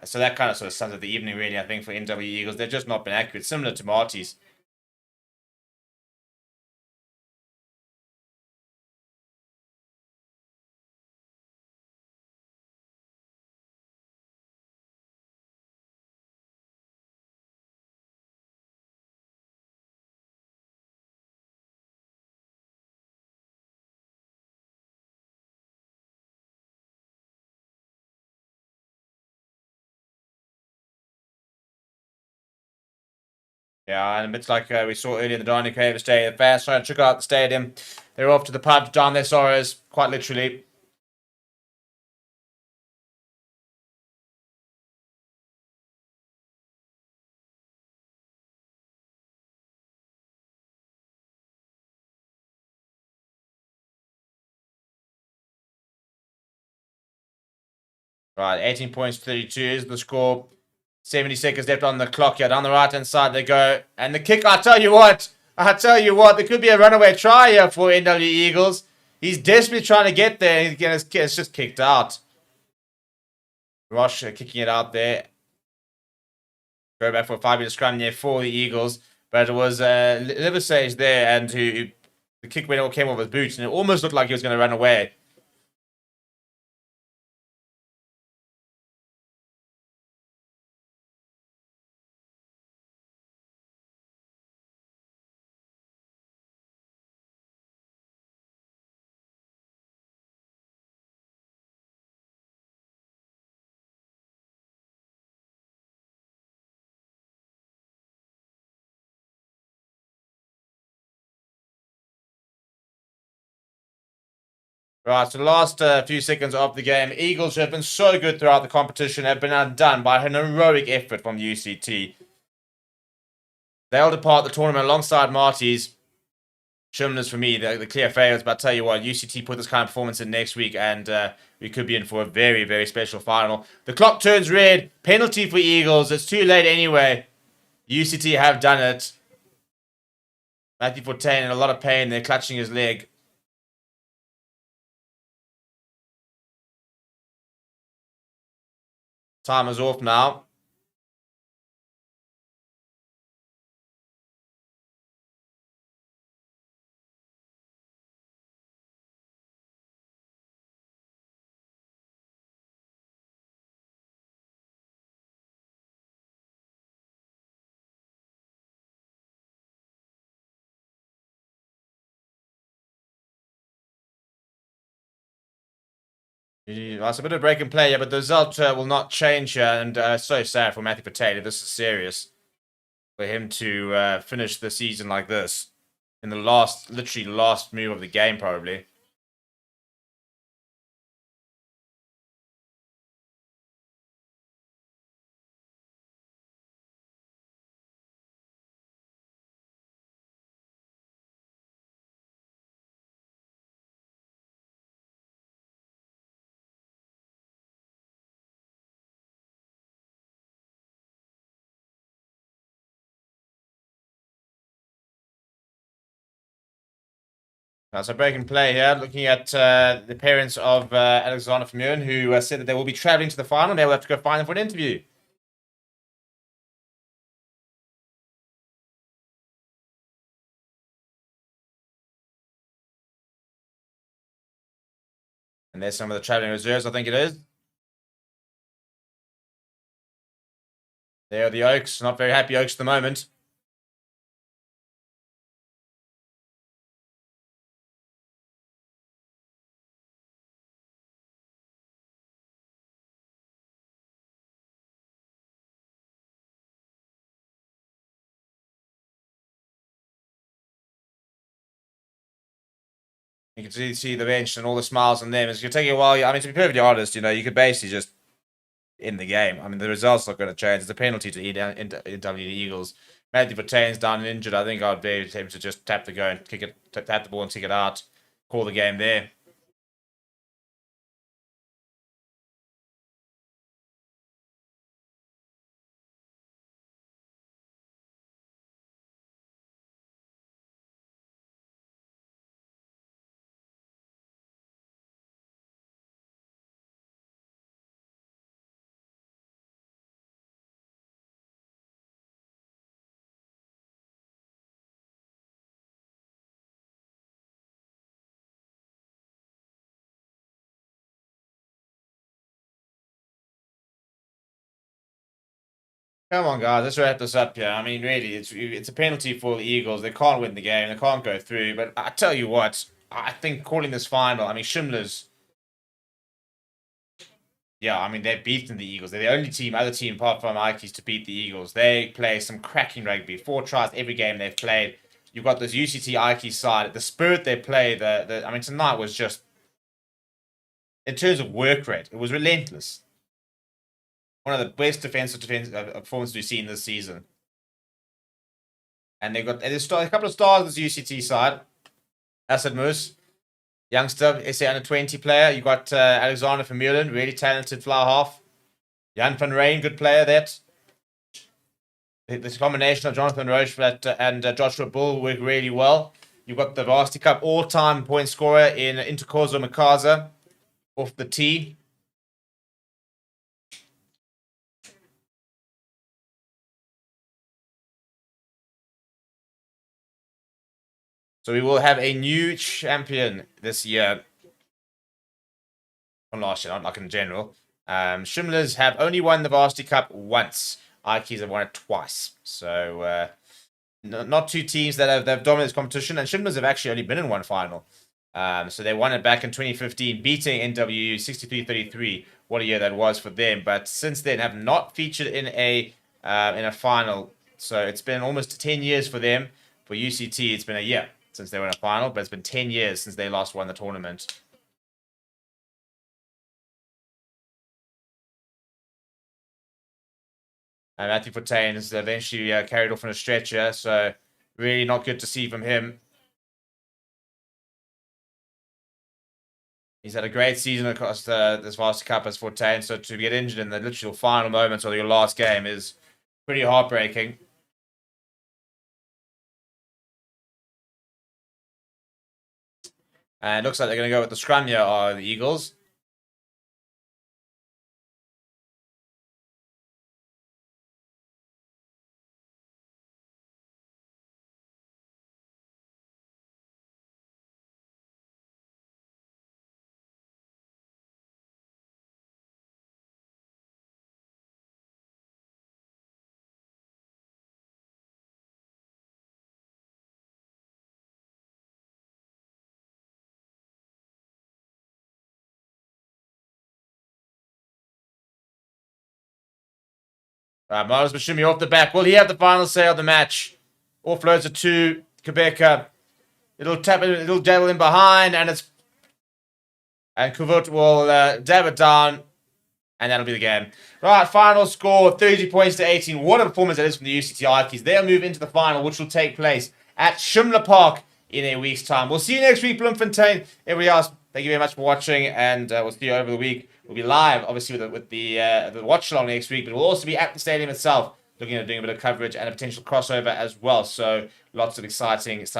So that kind of sort of sums up the evening, really, I think, for NWU Eagles. They've just not been accurate, similar to Marty's. Yeah, and it's like we saw earlier in the Dining Cave Stadium. The fans trying to trickle out the stadium. They're off to the pub to drown their sorrows, quite literally. Right, 18 points, 32 is the score. 70 seconds left on the clock here. Down the right-hand side they go. And the kick, I tell you what, there could be a runaway try here for NWU Eagles. He's desperately trying to get there. It's just kicked out. Rosh kicking it out there. Go back for a 5-meter scrum there for the Eagles. But it was Liversage there, and the kick came off his boots, and it almost looked like he was going to run away. Right, so the last few seconds of the game, Eagles, who have been so good throughout the competition, have been outdone by an heroic effort from UCT. They'll depart the tournament alongside Marty's. Shimlers, for me, the clear favourites, but I tell you what, UCT put this kind of performance in next week, and we could be in for a very, very special final. The clock turns red, penalty for Eagles, it's too late anyway. UCT have done it. Matthew Fortain in a lot of pain, they're clutching his leg. Time is off now. It's a bit of break and play, yeah, but the result will not change here, and so sad for Matthew Potato. This is serious for him to finish the season like this in the literally last move of the game, probably. So break and play here, looking at the parents of Alexander Vermeulen, who said that they will be traveling to the final. They will have to go find them for an interview. And there's some of the traveling reserves, I think it is. There are the Oaks, not very happy Oaks at the moment. You can see the bench and all the smiles on them. It's going to take you a while. I mean, to be perfectly honest, you could basically just end the game. I mean, the result's not going to change. It's a penalty to NWU Eagles. Matthew Fontaine's down and injured. I think I'd be able to just tap the go and kick it, tap the ball and kick it out. Call the game there. Come on, guys, let's wrap this up here. I mean, really, it's a penalty for the Eagles. They can't win the game. They can't go through. But I tell you what, I think calling this final, I mean, Shimler's, yeah, I mean, they've beaten the Eagles. They're the only other team apart from Ikeys to beat the Eagles. They play some cracking rugby. 4 tries every game they've played. You've got this UCT Ikeys side. The spirit they play, I mean, tonight was just, in terms of work rate, it was relentless. One of the best defensive performances we've seen this season. And there's a couple of stars on this UCT side. Asad Moose, youngster, SA under-20 player. You got Alexander Vermeulen, really talented fly half. Jan van Rijn, good player that. This combination of Jonathan Roche and Joshua Bull work really well. You've got the Varsity Cup all-time point scorer in Intercorso Makaza off the tee. So we will have a new champion this year. From last year, not like in general. Shimlers have only won the Varsity Cup once. Ikeys have won it twice. So not two teams that have dominated this competition. And Shimlers have actually only been in one final. So they won it back in 2015, beating NWU 63-33. What a year that was for them. But since then have not featured in a final. So it's been almost 10 years for them. For UCT, it's been a year since they were in a final, but it's been 10 years since they last won the tournament. And Matthew Fontaine is eventually carried off on a stretcher, so really not good to see from him. He's had a great season across this Varsity Cup as Fontaine, so to get injured in the literal final moments of your last game is pretty heartbreaking. And it looks like they're going to go with the scrum here, are the Eagles. Miles Bashumi off the back. Will he have the final say of the match? Offloads it to Quebec. It'll dabble in behind, and Kuvut will dab it down, and that'll be the game. Right, final score, 30 points to 18. What a performance that is from the UCT Ikeys. They'll move into the final, which will take place at Shimla Park in a week's time. We'll see you next week, Bloemfontein. Everybody else, thank you very much for watching, and we'll see you over the week. We'll be live, obviously, with the Watchalong next week, but we'll also be at the stadium itself, looking at doing a bit of coverage and a potential crossover as well. So lots of exciting stuff.